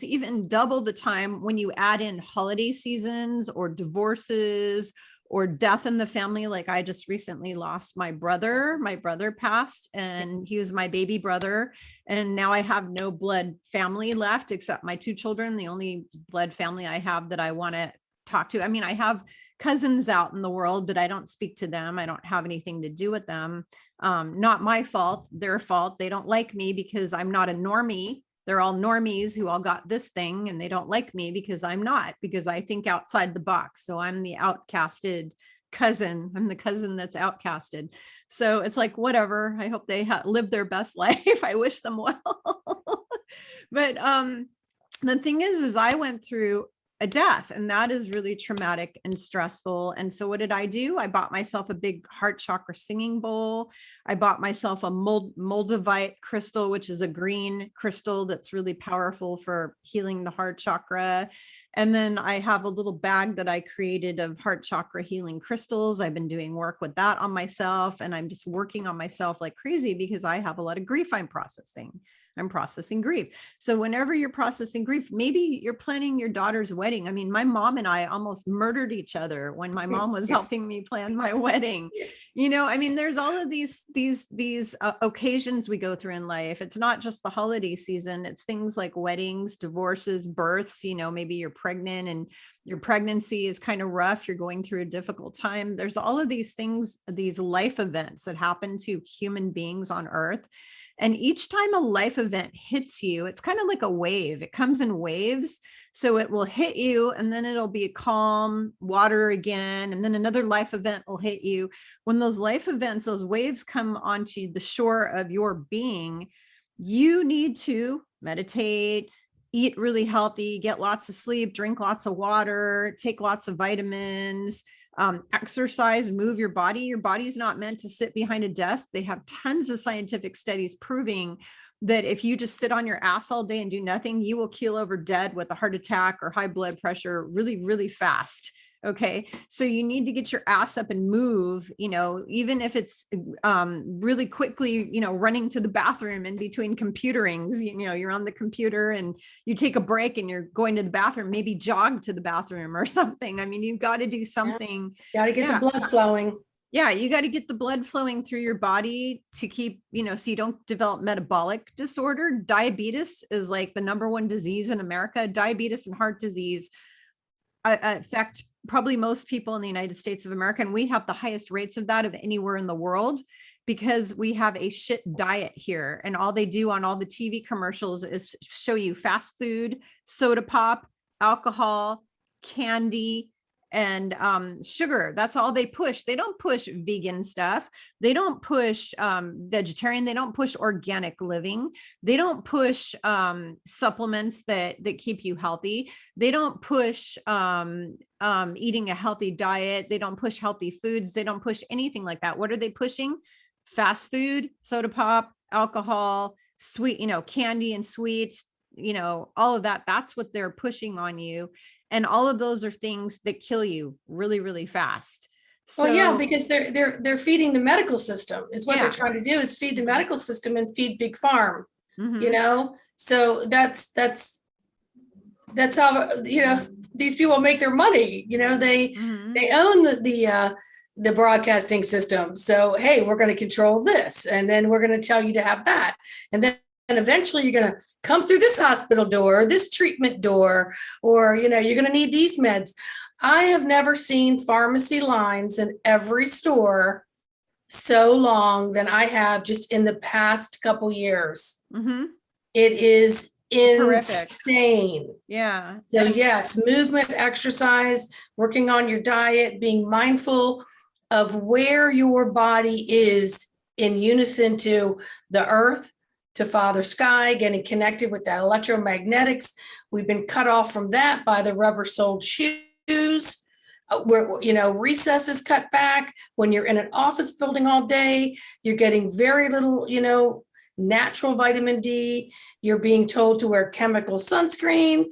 even double the time when you add in holiday seasons or divorces or death in the family. Like, I just recently lost my brother. My brother passed, and he was my baby brother. And now I have no blood family left except my 2 children, the only blood family I have that I want to talk to. I have cousins out in the world, but I don't speak to them. I don't have anything to do with them. Not my fault, their fault. They don't like me because I'm not a normie. They're all normies who all got this thing, and they don't like me because I'm not, because I think outside the box. So I'm the outcasted cousin. I'm the cousin that's outcasted. So it's like, whatever. I hope they live their best life. I wish them well. But the thing is I went through a death, and that is really traumatic and stressful. And so what did I do? I bought myself a big heart chakra singing bowl. I bought myself a moldavite crystal, which is a green crystal that's really powerful for healing the heart chakra. And then I have a little bag that I created of heart chakra healing crystals. I've been doing work with that on myself, and I'm just working on myself like crazy because I have a lot of grief I'm processing. I'm processing grief. So whenever you're processing grief, maybe you're planning your daughter's wedding. My mom and I almost murdered each other when my mom was helping me plan my wedding. There's all of these occasions we go through in life. It's not just the holiday season. It's things like weddings, divorces, births. Maybe you're pregnant and your pregnancy is kind of rough. You're going through a difficult time. There's all of these things, these life events that happen to human beings on earth. And each time a life event hits you, it's kind of like a wave. It comes in waves. So it will hit you, and then it'll be calm water again. And then another life event will hit you. When those life events, those waves come onto the shore of your being, you need to meditate, eat really healthy, get lots of sleep, drink lots of water, take lots of vitamins, exercise, move your body. Your body's not meant to sit behind a desk. They have tons of scientific studies proving that if you just sit on your ass all day and do nothing, you will keel over dead with a heart attack or high blood pressure really, really fast. Okay. So you need to get your ass up and move, even if it's really quickly, running to the bathroom in between computerings, you're on the computer and you take a break and you're going to the bathroom, maybe jog to the bathroom or something. You've got to do something. Got to get the blood flowing. Yeah, you got to get the blood flowing through your body to keep, so you don't develop metabolic disorder. Diabetes is like the #1 disease in America. Diabetes and heart disease affect probably most people in the United States of America. And we have the highest rates of that of anywhere in the world because we have a shit diet here. And all they do on all the TV commercials is show you fast food, soda pop, alcohol, candy, and sugar. That's all they push. They don't push vegan stuff. They don't push vegetarian. They don't push organic living. They don't push supplements that keep you healthy. They don't push eating a healthy diet. They don't push healthy foods. They don't push anything like that. What are they pushing? Fast food, soda pop, alcohol, sweet, candy and sweets, all of that. That's what they're pushing on you. And all of those are things that kill you really, really fast. So, well, yeah, because they're feeding the medical system is what Yeah. they're trying to do, is feed the medical system and feed big farm, mhm. So that's how, these people make their money, they Mhm. own the broadcasting system. So, hey, we're going to control this, and then we're going to tell you to have that. And then eventually you're going to come through this hospital door, this treatment door, or, you're going to need these meds. I have never seen pharmacy lines in every store so long than I have just in the past couple years. Mhm. It is Terrific. insane. Yeah. So And yes, movement, exercise, working on your diet, being mindful of where your body is in unison to the earth, to Father Sky, getting connected with that electromagnetics. We've been cut off from that by the rubber-soled shoes. Where, recess is cut back. When you're in an office building all day, you're getting very little, natural vitamin D. You're being told to wear chemical sunscreen.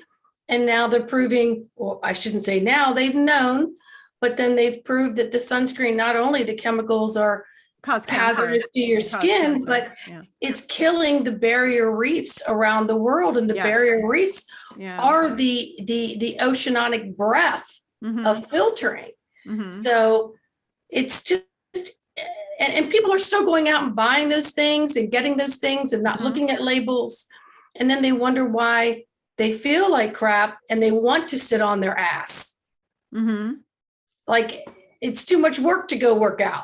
And now they're proving, well, I shouldn't say now, they've known, but then they've proved that the sunscreen, not only the chemicals are cause cancer. hazardous to your Cause skin, cancer. but Yeah. it's killing the barrier reefs around the world. And the Yes. barrier reefs Yeah. are the oceanic breath Mhm. of filtering. Mhm. So it's just, and people are still going out and buying those things and getting those things and not Mhm. looking at labels. And then they wonder why they feel like crap and they want to sit on their ass. Mhm. Like it's too much work to go work out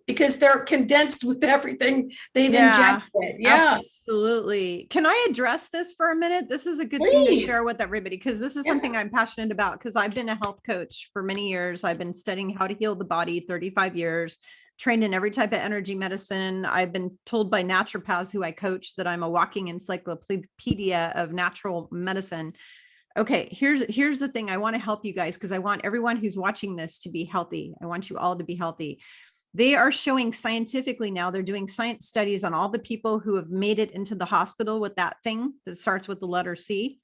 because they're condensed with everything they've Yeah. injected. Yeah, Absolutely. Can I address this for a minute? This is a good thing to please. share with everybody, because this is Yeah. something I'm passionate about, because I've been a health coach for many years. I've been studying how to heal the body 35 years, trained in every type of energy medicine. I've been told by naturopaths who I coach that I'm a walking encyclopedia of natural medicine. Okay, here's the thing. I want to help you guys because I want everyone who's watching this to be healthy. I want you all to be healthy. They are showing scientifically now, they're doing science studies on all the people who have made it into the hospital with that thing that starts with the letter C.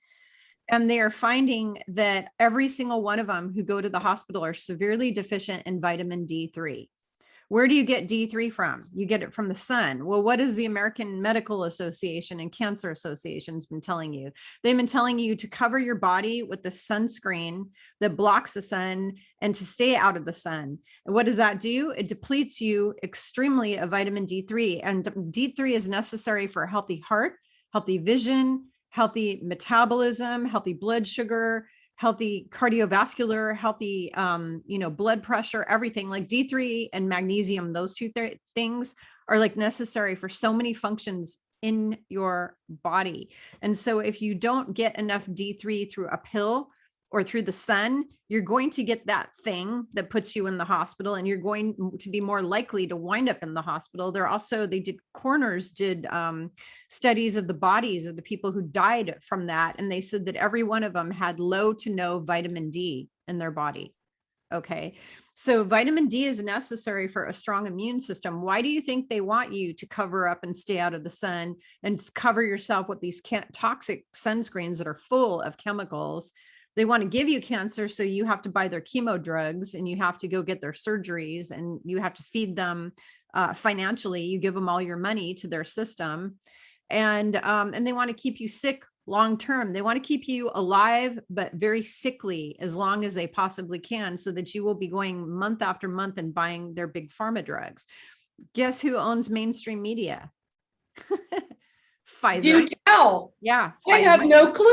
And they are finding that every single one of them who go to the hospital are severely deficient in vitamin D3. Where do you get D3 from? You get it from the sun. Well, what is the American Medical Association and Cancer Association's been telling you? They've been telling you to cover your body with the sunscreen that blocks the sun and to stay out of the sun. And what does that do? It depletes you extremely of vitamin D3. And D3 is necessary for a healthy heart, healthy vision, healthy metabolism, healthy blood sugar, healthy cardiovascular, healthy, blood pressure, everything. Like D3 and magnesium, those two things are like necessary for so many functions in your body. And so if you don't get enough D3 through a pill or through the sun, you're going to get that thing that puts you in the hospital, and you're going to be more likely to wind up in the hospital. Coroners did studies of the bodies of the people who died from that. And they said that every one of them had low to no vitamin D in their body. Okay. So vitamin D is necessary for a strong immune system. Why do you think they want you to cover up and stay out of the sun and cover yourself with these toxic sunscreens that are full of chemicals? They want to give you cancer, so you have to buy their chemo drugs and you have to go get their surgeries and you have to feed them financially. You give them all your money to their system, and they want to keep you sick long term. They want to keep you alive but very sickly as long as they possibly can, so that you will be going month after month and buying their big pharma drugs. Guess who owns mainstream media? Pfizer. Do tell. Yeah, I have no clue.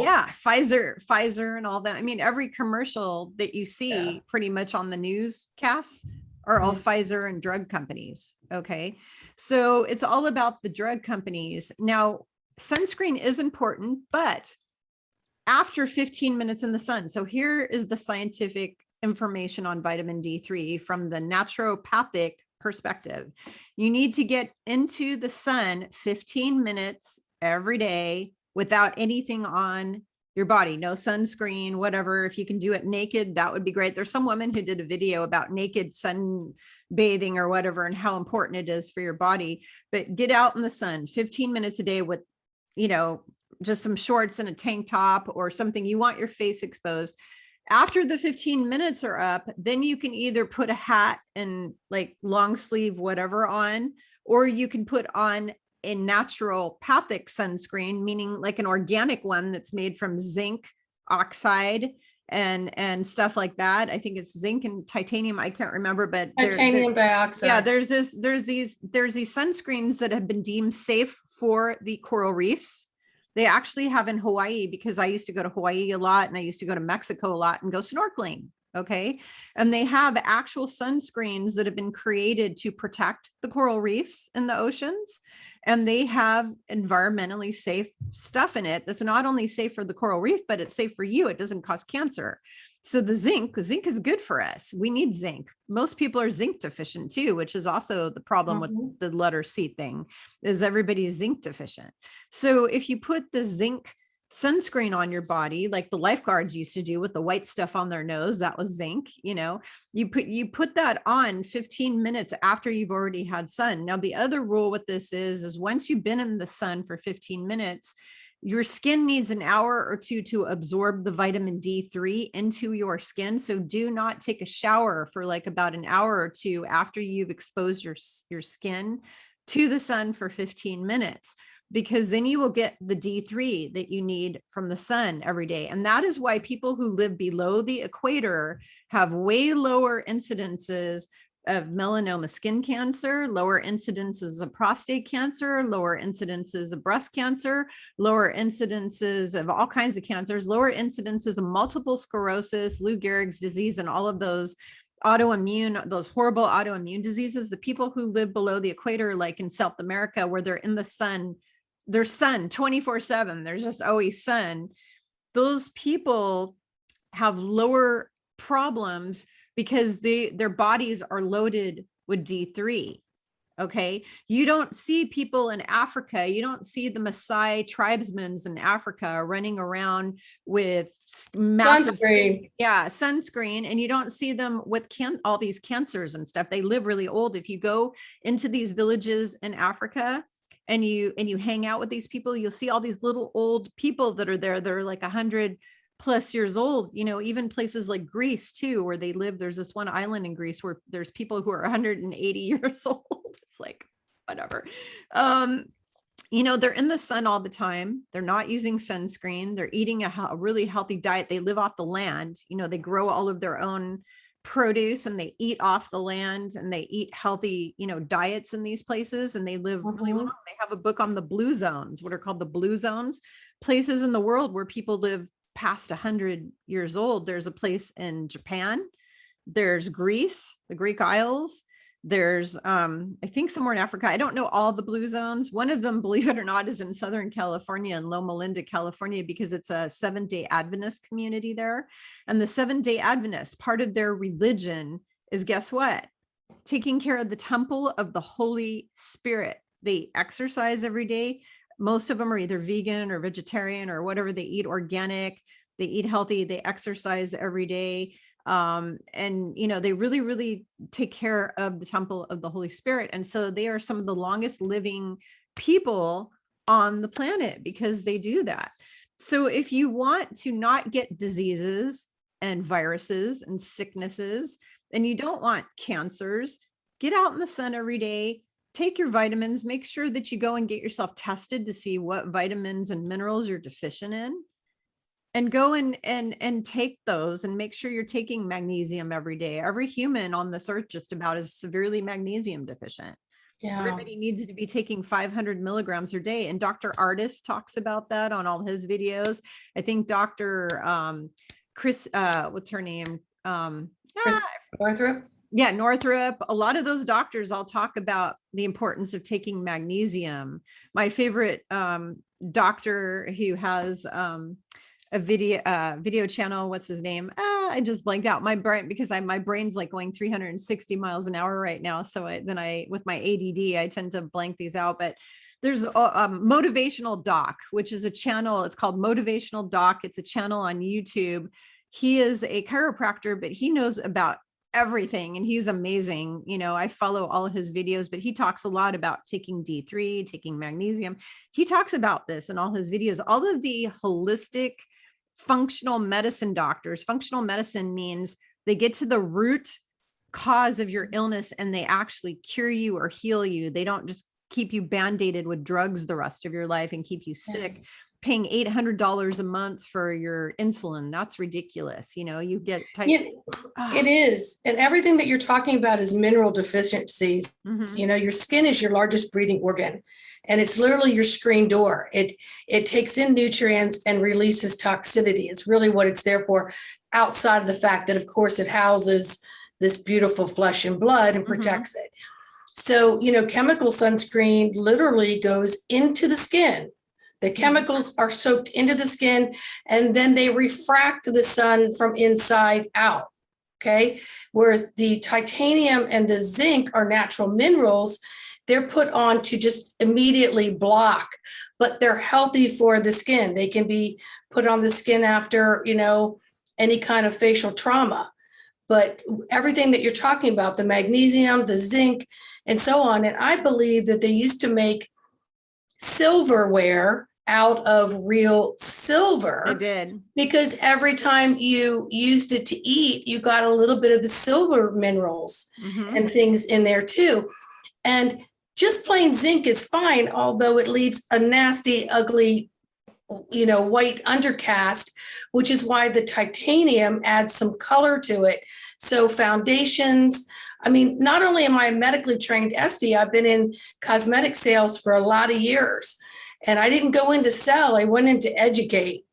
Yeah, Pfizer and all that. I mean, every commercial that you see pretty much on the newscasts are all Pfizer and drug companies. Okay. So it's all about the drug companies. Now, sunscreen is important, but after 15 minutes in the sun. So here is the scientific information on vitamin D3 from the naturopathic perspective. You need to get into the sun 15 minutes every day without anything on your body, no sunscreen, whatever. If you can do it naked, that would be great. There's some woman who did a video about naked sun bathing or whatever, and how important it is for your body. But get out in the sun 15 minutes a day with, just some shorts and a tank top or something. You want your face exposed. After the 15 minutes are up, then you can either put a hat and like long sleeve, whatever on, or you can put on a naturopathic sunscreen, meaning like an organic one that's made from zinc oxide and stuff like that. I think it's zinc and titanium. I can't remember, but titanium dioxide. Yeah, there's these sunscreens that have been deemed safe for the coral reefs. They actually have in Hawaii, because I used to go to Hawaii a lot and I used to go to Mexico a lot and go snorkeling. Okay. And they have actual sunscreens that have been created to protect the coral reefs in the oceans. And they have environmentally safe stuff in it that's not only safe for the coral reef, but it's safe for you. It doesn't cause cancer. So the zinc is good for us. We need zinc. Most people are zinc deficient too, which is also the problem with the letter C thing, is everybody's zinc deficient. So if you put the zinc sunscreen on your body, like the lifeguards used to do with the white stuff on their nose, that was zinc, you put that on 15 minutes after you've already had sun. Now, the other rule with this is once you've been in the sun for 15 minutes, your skin needs an hour or two to absorb the vitamin D3 into your skin. So do not take a shower for like about an hour or two after you've exposed your skin to the sun for 15 minutes, because then you will get the D3 that you need from the sun every day. And that is why people who live below the equator have way lower incidences of melanoma skin cancer, lower incidences of prostate cancer, lower incidences of breast cancer, lower incidences of all kinds of cancers, lower incidences of multiple sclerosis, Lou Gehrig's disease, and all of those horrible autoimmune diseases. The people who live below the equator, like in South America, where they're in the sun, there's sun 24/7, there's just always sun. Those people have lower problems because their bodies are loaded with D3. Okay. You don't see people in Africa. You don't see the Maasai tribesmen in Africa running around with massive sunscreen. And you don't see them with all these cancers and stuff. They live really old. If you go into these villages in Africa and you hang out with these people, you'll see all these little old people that are there. They're like 100+ years old, even places like Greece too, where they live. There's this one island in Greece where there's people who are 180 years old. It's like, whatever. They're in the sun all the time. They're not using sunscreen. They're eating a really healthy diet. They live off the land. They grow all of their own produce and they eat off the land and they eat healthy, diets in these places, and they live really long. They have a book on the blue zones, what are called the blue zones, places in the world where people live past 100 years old. There's a place in Japan, there's Greece, the Greek Isles, there's I think somewhere in Africa. I don't know all the blue zones. One of them, believe it or not, is in Southern California, in Loma Linda, California, because it's a Seventh-day Adventist community there. And the Seventh-day Adventists, part of their religion is, guess what? Taking care of the temple of the Holy Spirit. They exercise every day. Most of them are either vegan or vegetarian or whatever. They eat organic, they eat healthy, they exercise every day. They really, really take care of the temple of the Holy Spirit. And so they are some of the longest living people on the planet because they do that. So if you want to not get diseases and viruses and sicknesses, and you don't want cancers, get out in the sun every day. Take your vitamins, make sure that you go and get yourself tested to see what vitamins and minerals you're deficient in, and go and take those, and make sure you're taking magnesium every day. Every human on this earth just about is severely magnesium deficient. Yeah. Everybody needs to be taking 500 milligrams a day. And Dr. Artis talks about that on all his videos. I think Dr. Chris, what's her name? Northrup. Yeah, Northrup. A lot of those doctors all talk about the importance of taking magnesium. My favorite doctor who has video channel. What's his name? I just blanked out my brain because my brain's like going 360 miles an hour right now. So with my ADD, I tend to blank these out, but there's a Motivational Doc, which is a channel. It's called Motivational Doc. It's a channel on YouTube. He is a chiropractor, but he knows about everything and he's amazing. I follow all of his videos, but he talks a lot about taking D3, taking magnesium. He talks about this in all his videos. All of the holistic functional medicine doctors. Functional medicine means they get to the root cause of your illness and they actually cure you or heal you. They don't just keep you band-aided with drugs the rest of your life and keep you sick, paying $800 a month for your insulin. That's ridiculous. You get it is. And everything that you're talking about is mineral deficiencies. Your skin is your largest breathing organ. And it's literally your screen door. It takes in nutrients and releases toxicity. It's really what it's there for, outside of the fact that, of course, it houses this beautiful flesh and blood and protects it. So, chemical sunscreen literally goes into the skin. The chemicals are soaked into the skin and then they refract the sun from inside out. Okay. Whereas the titanium and the zinc are natural minerals. They're put on to just immediately block, but they're healthy for the skin. They can be put on the skin after, any kind of facial trauma. But everything that you're talking about, the magnesium, the zinc, and so on. And I believe that they used to make silverware out of real silver. They did. Because every time you used it to eat, you got a little bit of the silver minerals and things in there too. And just plain zinc is fine, although it leaves a nasty, ugly, white undercast, which is why the titanium adds some color to it. So foundations, not only am I a medically trained Esty, I've been in cosmetic sales for a lot of years. And I didn't go in to sell, I went in to educate.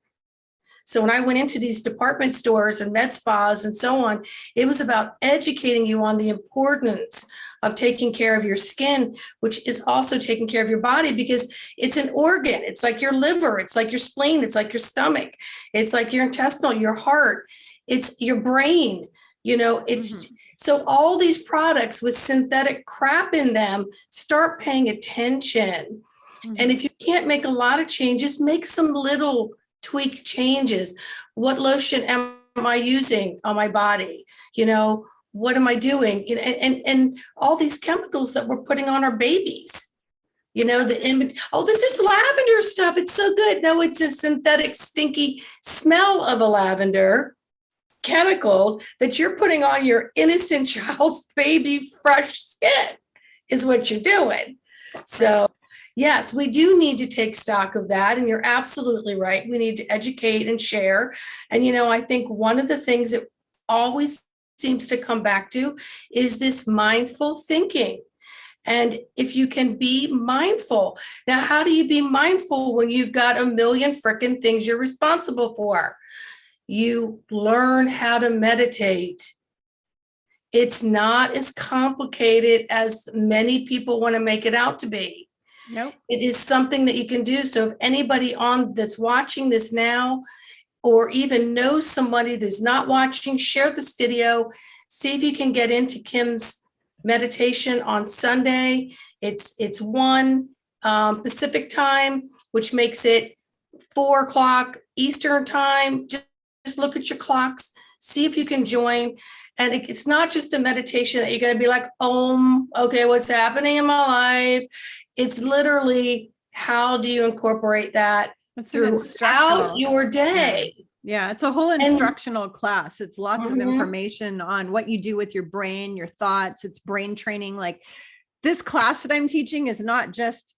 So when I went into these department stores and med spas and so on, it was about educating you on the importance of taking care of your skin, which is also taking care of your body, because it's an organ. It's like your liver, it's like your spleen, it's like your stomach, it's like your intestinal, your heart, it's your brain, it's so all these products with synthetic crap in them, start paying attention. And if you can't make a lot of changes, make some little tweak changes. What lotion am I using on my body? What am I doing? And all these chemicals that we're putting on our babies. The image. Oh, this is lavender stuff. It's so good. No, it's a synthetic, stinky smell of a lavender chemical that you're putting on your innocent child's baby fresh skin is what you're doing. So yes, we do need to take stock of that. And you're absolutely right. We need to educate and share. And, I think one of the things that always seems to come back to is this mindful thinking. And if you can be mindful, now, how do you be mindful when you've got a million frickin' things you're responsible for? You learn how to meditate. It's not as complicated as many people want to make it out to be. Nope. It is something that you can do. So if anybody that's watching this now, or even knows somebody who's not watching, share this video. See if you can get into Kim's meditation on Sunday. It's 1 Pacific time, which makes it 4:00 Eastern time. Just look at your clocks, see if you can join. And it's not just a meditation that you're going to be like, okay, what's happening in my life? It's literally, how do you incorporate that throughout your day? Yeah, it's a whole instructional class. It's lots of information on what you do with your brain, your thoughts. It's brain training. Like this class that I'm teaching is not just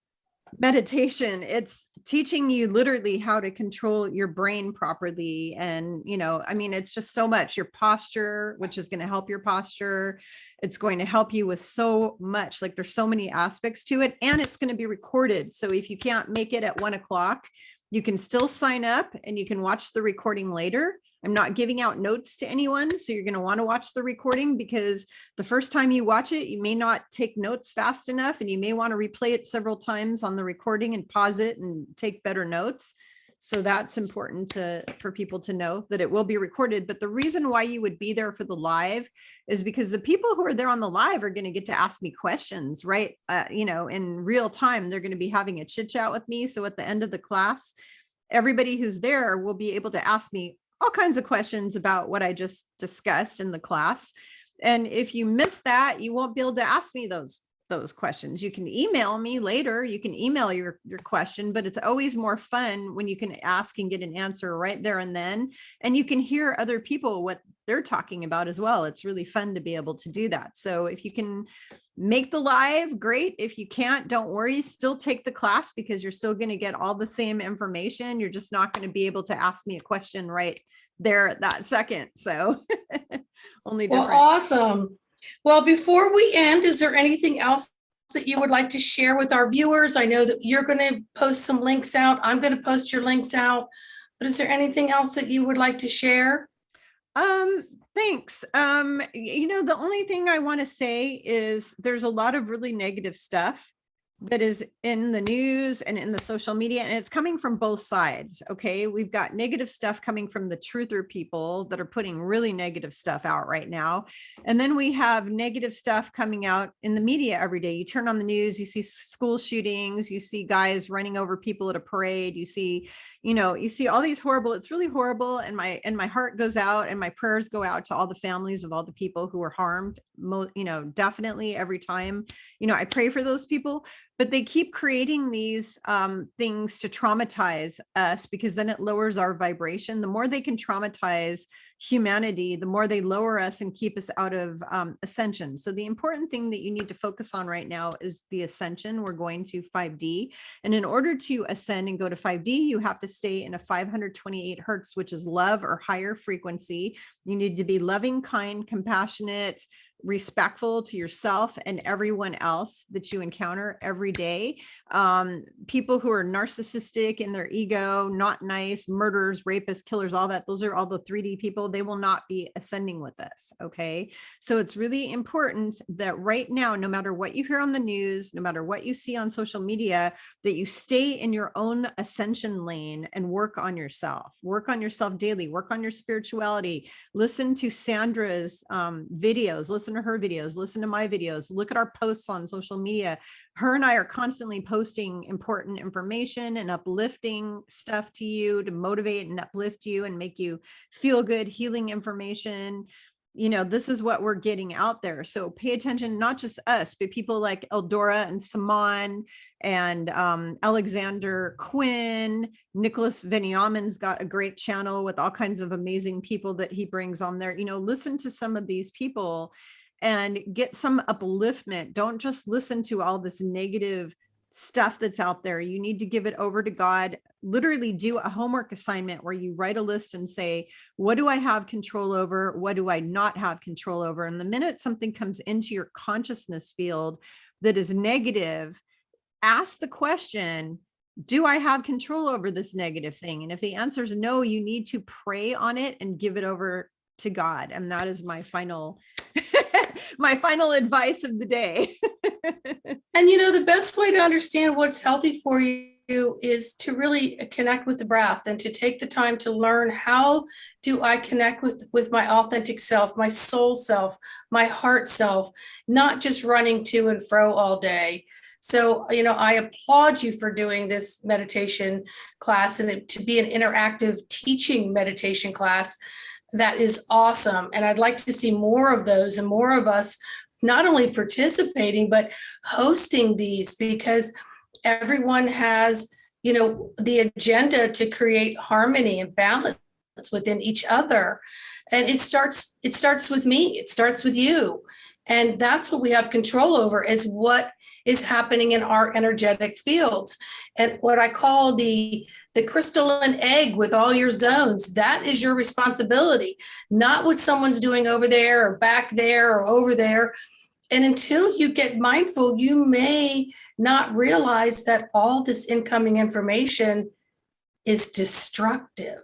meditation. It's teaching you literally how to control your brain properly. And, it's just so much. Your posture, which is going to help your posture. It's going to help you with so much. Like there's so many aspects to it, and it's going to be recorded. So if you can't make it at 1:00, you can still sign up and you can watch the recording later. I'm not giving out notes to anyone. So you're going to want to watch the recording, because the first time you watch it, you may not take notes fast enough, and you may want to replay it several times on the recording and pause it and take better notes. So that's important for people to know that it will be recorded. But the reason why you would be there for the live is because the people who are there on the live are going to get to ask me questions, right? In real time, they're going to be having a chit chat with me. So at the end of the class, everybody who's there will be able to ask me all kinds of questions about what I just discussed in the class. And if you miss that, you won't be able to ask me those questions. You can email me later. You can email your question, but it's always more fun when you can ask and get an answer right there and then. And you can hear other people, what they're talking about as well. It's really fun to be able to do that. So if you can make the live, great. If you can't, don't worry, still take the class, because you're still going to get all the same information. You're just not going to be able to ask me a question right there at that second. So only different. Well, awesome. Well, before we end, is there anything else that you would like to share with our viewers? I know that you're going to post some links out. I'm going to post your links out. But is there anything else that you would like to share? Thanks. The only thing I want to say is there's a lot of really negative stuff that is in the news and in the social media, and it's coming from both sides. Okay. We've got negative stuff coming from the truther people that are putting really negative stuff out right now. And then we have negative stuff coming out in the media every day. You turn on the news, you see school shootings, you see guys running over people at a parade, you see all these horrible, it's really horrible. And my heart goes out and my prayers go out to all the families of all the people who were harmed. Definitely every time, I pray for those people. But they keep creating these things to traumatize us, because then it lowers our vibration. The more they can traumatize humanity, the more they lower us and keep us out of ascension. So the important thing that you need to focus on right now is the ascension. We're going to 5D. And in order to ascend and go to 5D, you have to stay in a 528 hertz, which is love or higher frequency. You need to be loving, kind, compassionate, respectful to yourself and everyone else that you encounter every day. People who are narcissistic in their ego, not nice, murderers, rapists, killers, all that, those are all the 3D people. They will not be ascending with us. Okay. So it's really important that right now, no matter what you hear on the news, no matter what you see on social media, that you stay in your own ascension lane and work on yourself daily, work on your spirituality, listen to Sandra's videos, listen to her videos, listen to my videos, look at our posts on social media. Her and I are constantly posting important information and uplifting stuff to you to motivate and uplift you and make you feel good, healing information. This is what we're getting out there. So pay attention, not just us, but people like Eldora and Saman and Alexander Quinn. Nicholas Veniamin's got a great channel with all kinds of amazing people that he brings on there. Listen to some of these people and get some upliftment. Don't just listen to all this negative stuff that's out there. You need to give it over to God. Literally do a homework assignment where you write a list and say, what do I have control over? What do I not have control over? And the minute something comes into your consciousness field that is negative, ask the question, do I have control over this negative thing? And if the answer is no, you need to pray on it and give it over to God. And that is my final my final advice of the day. And the best way to understand what's healthy for you is to really connect with the breath and to take the time to learn, how do I connect with my authentic self, my soul self, my heart self, not just running to and fro all day. So, I applaud you for doing this meditation class, and to be an interactive teaching meditation class. That is awesome. And I'd like to see more of those and more of us not only participating, but hosting these, because everyone has, the agenda to create harmony and balance within each other. And it starts with me. It starts with you. And that's what we have control over, is what is happening in our energetic fields. And what I call the crystalline egg with all your zones, that is your responsibility, not what someone's doing over there or back there or over there. And until you get mindful, you may not realize that all this incoming information is destructive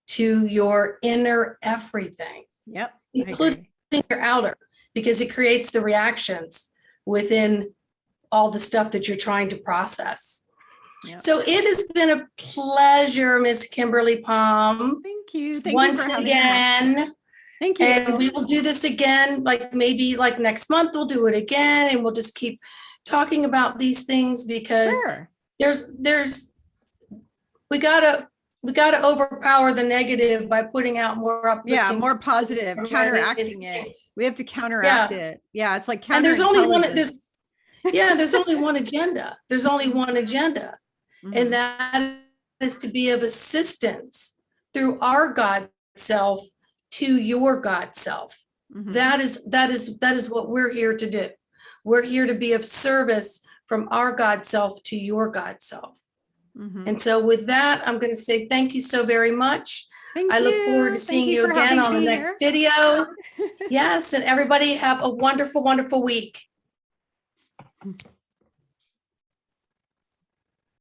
to your inner everything. Yep. Including your outer, because it creates the reactions within all the stuff that you're trying to process. Yeah. So it has been a pleasure, Miss Kimberly Palm. Thank you. Thank you Once for having me. again. Thank you. And we will do this again, like maybe like next month, we'll do it again, and we'll just keep talking about these things because Sure. we gotta overpower the negative by putting out more uplifting. Yeah, more positive, counteracting it. We have to counteract it. Yeah, it's like counterintelligence. There's only one agenda. There's only one agenda. And that is to be of assistance through our God self to your God self. That is what we're here to do. We're here to be of service from our God self to your God self. And so with that, I'm going to say thank you so very much. I look forward to seeing you again on the next video. Yes, and everybody have a wonderful, wonderful week.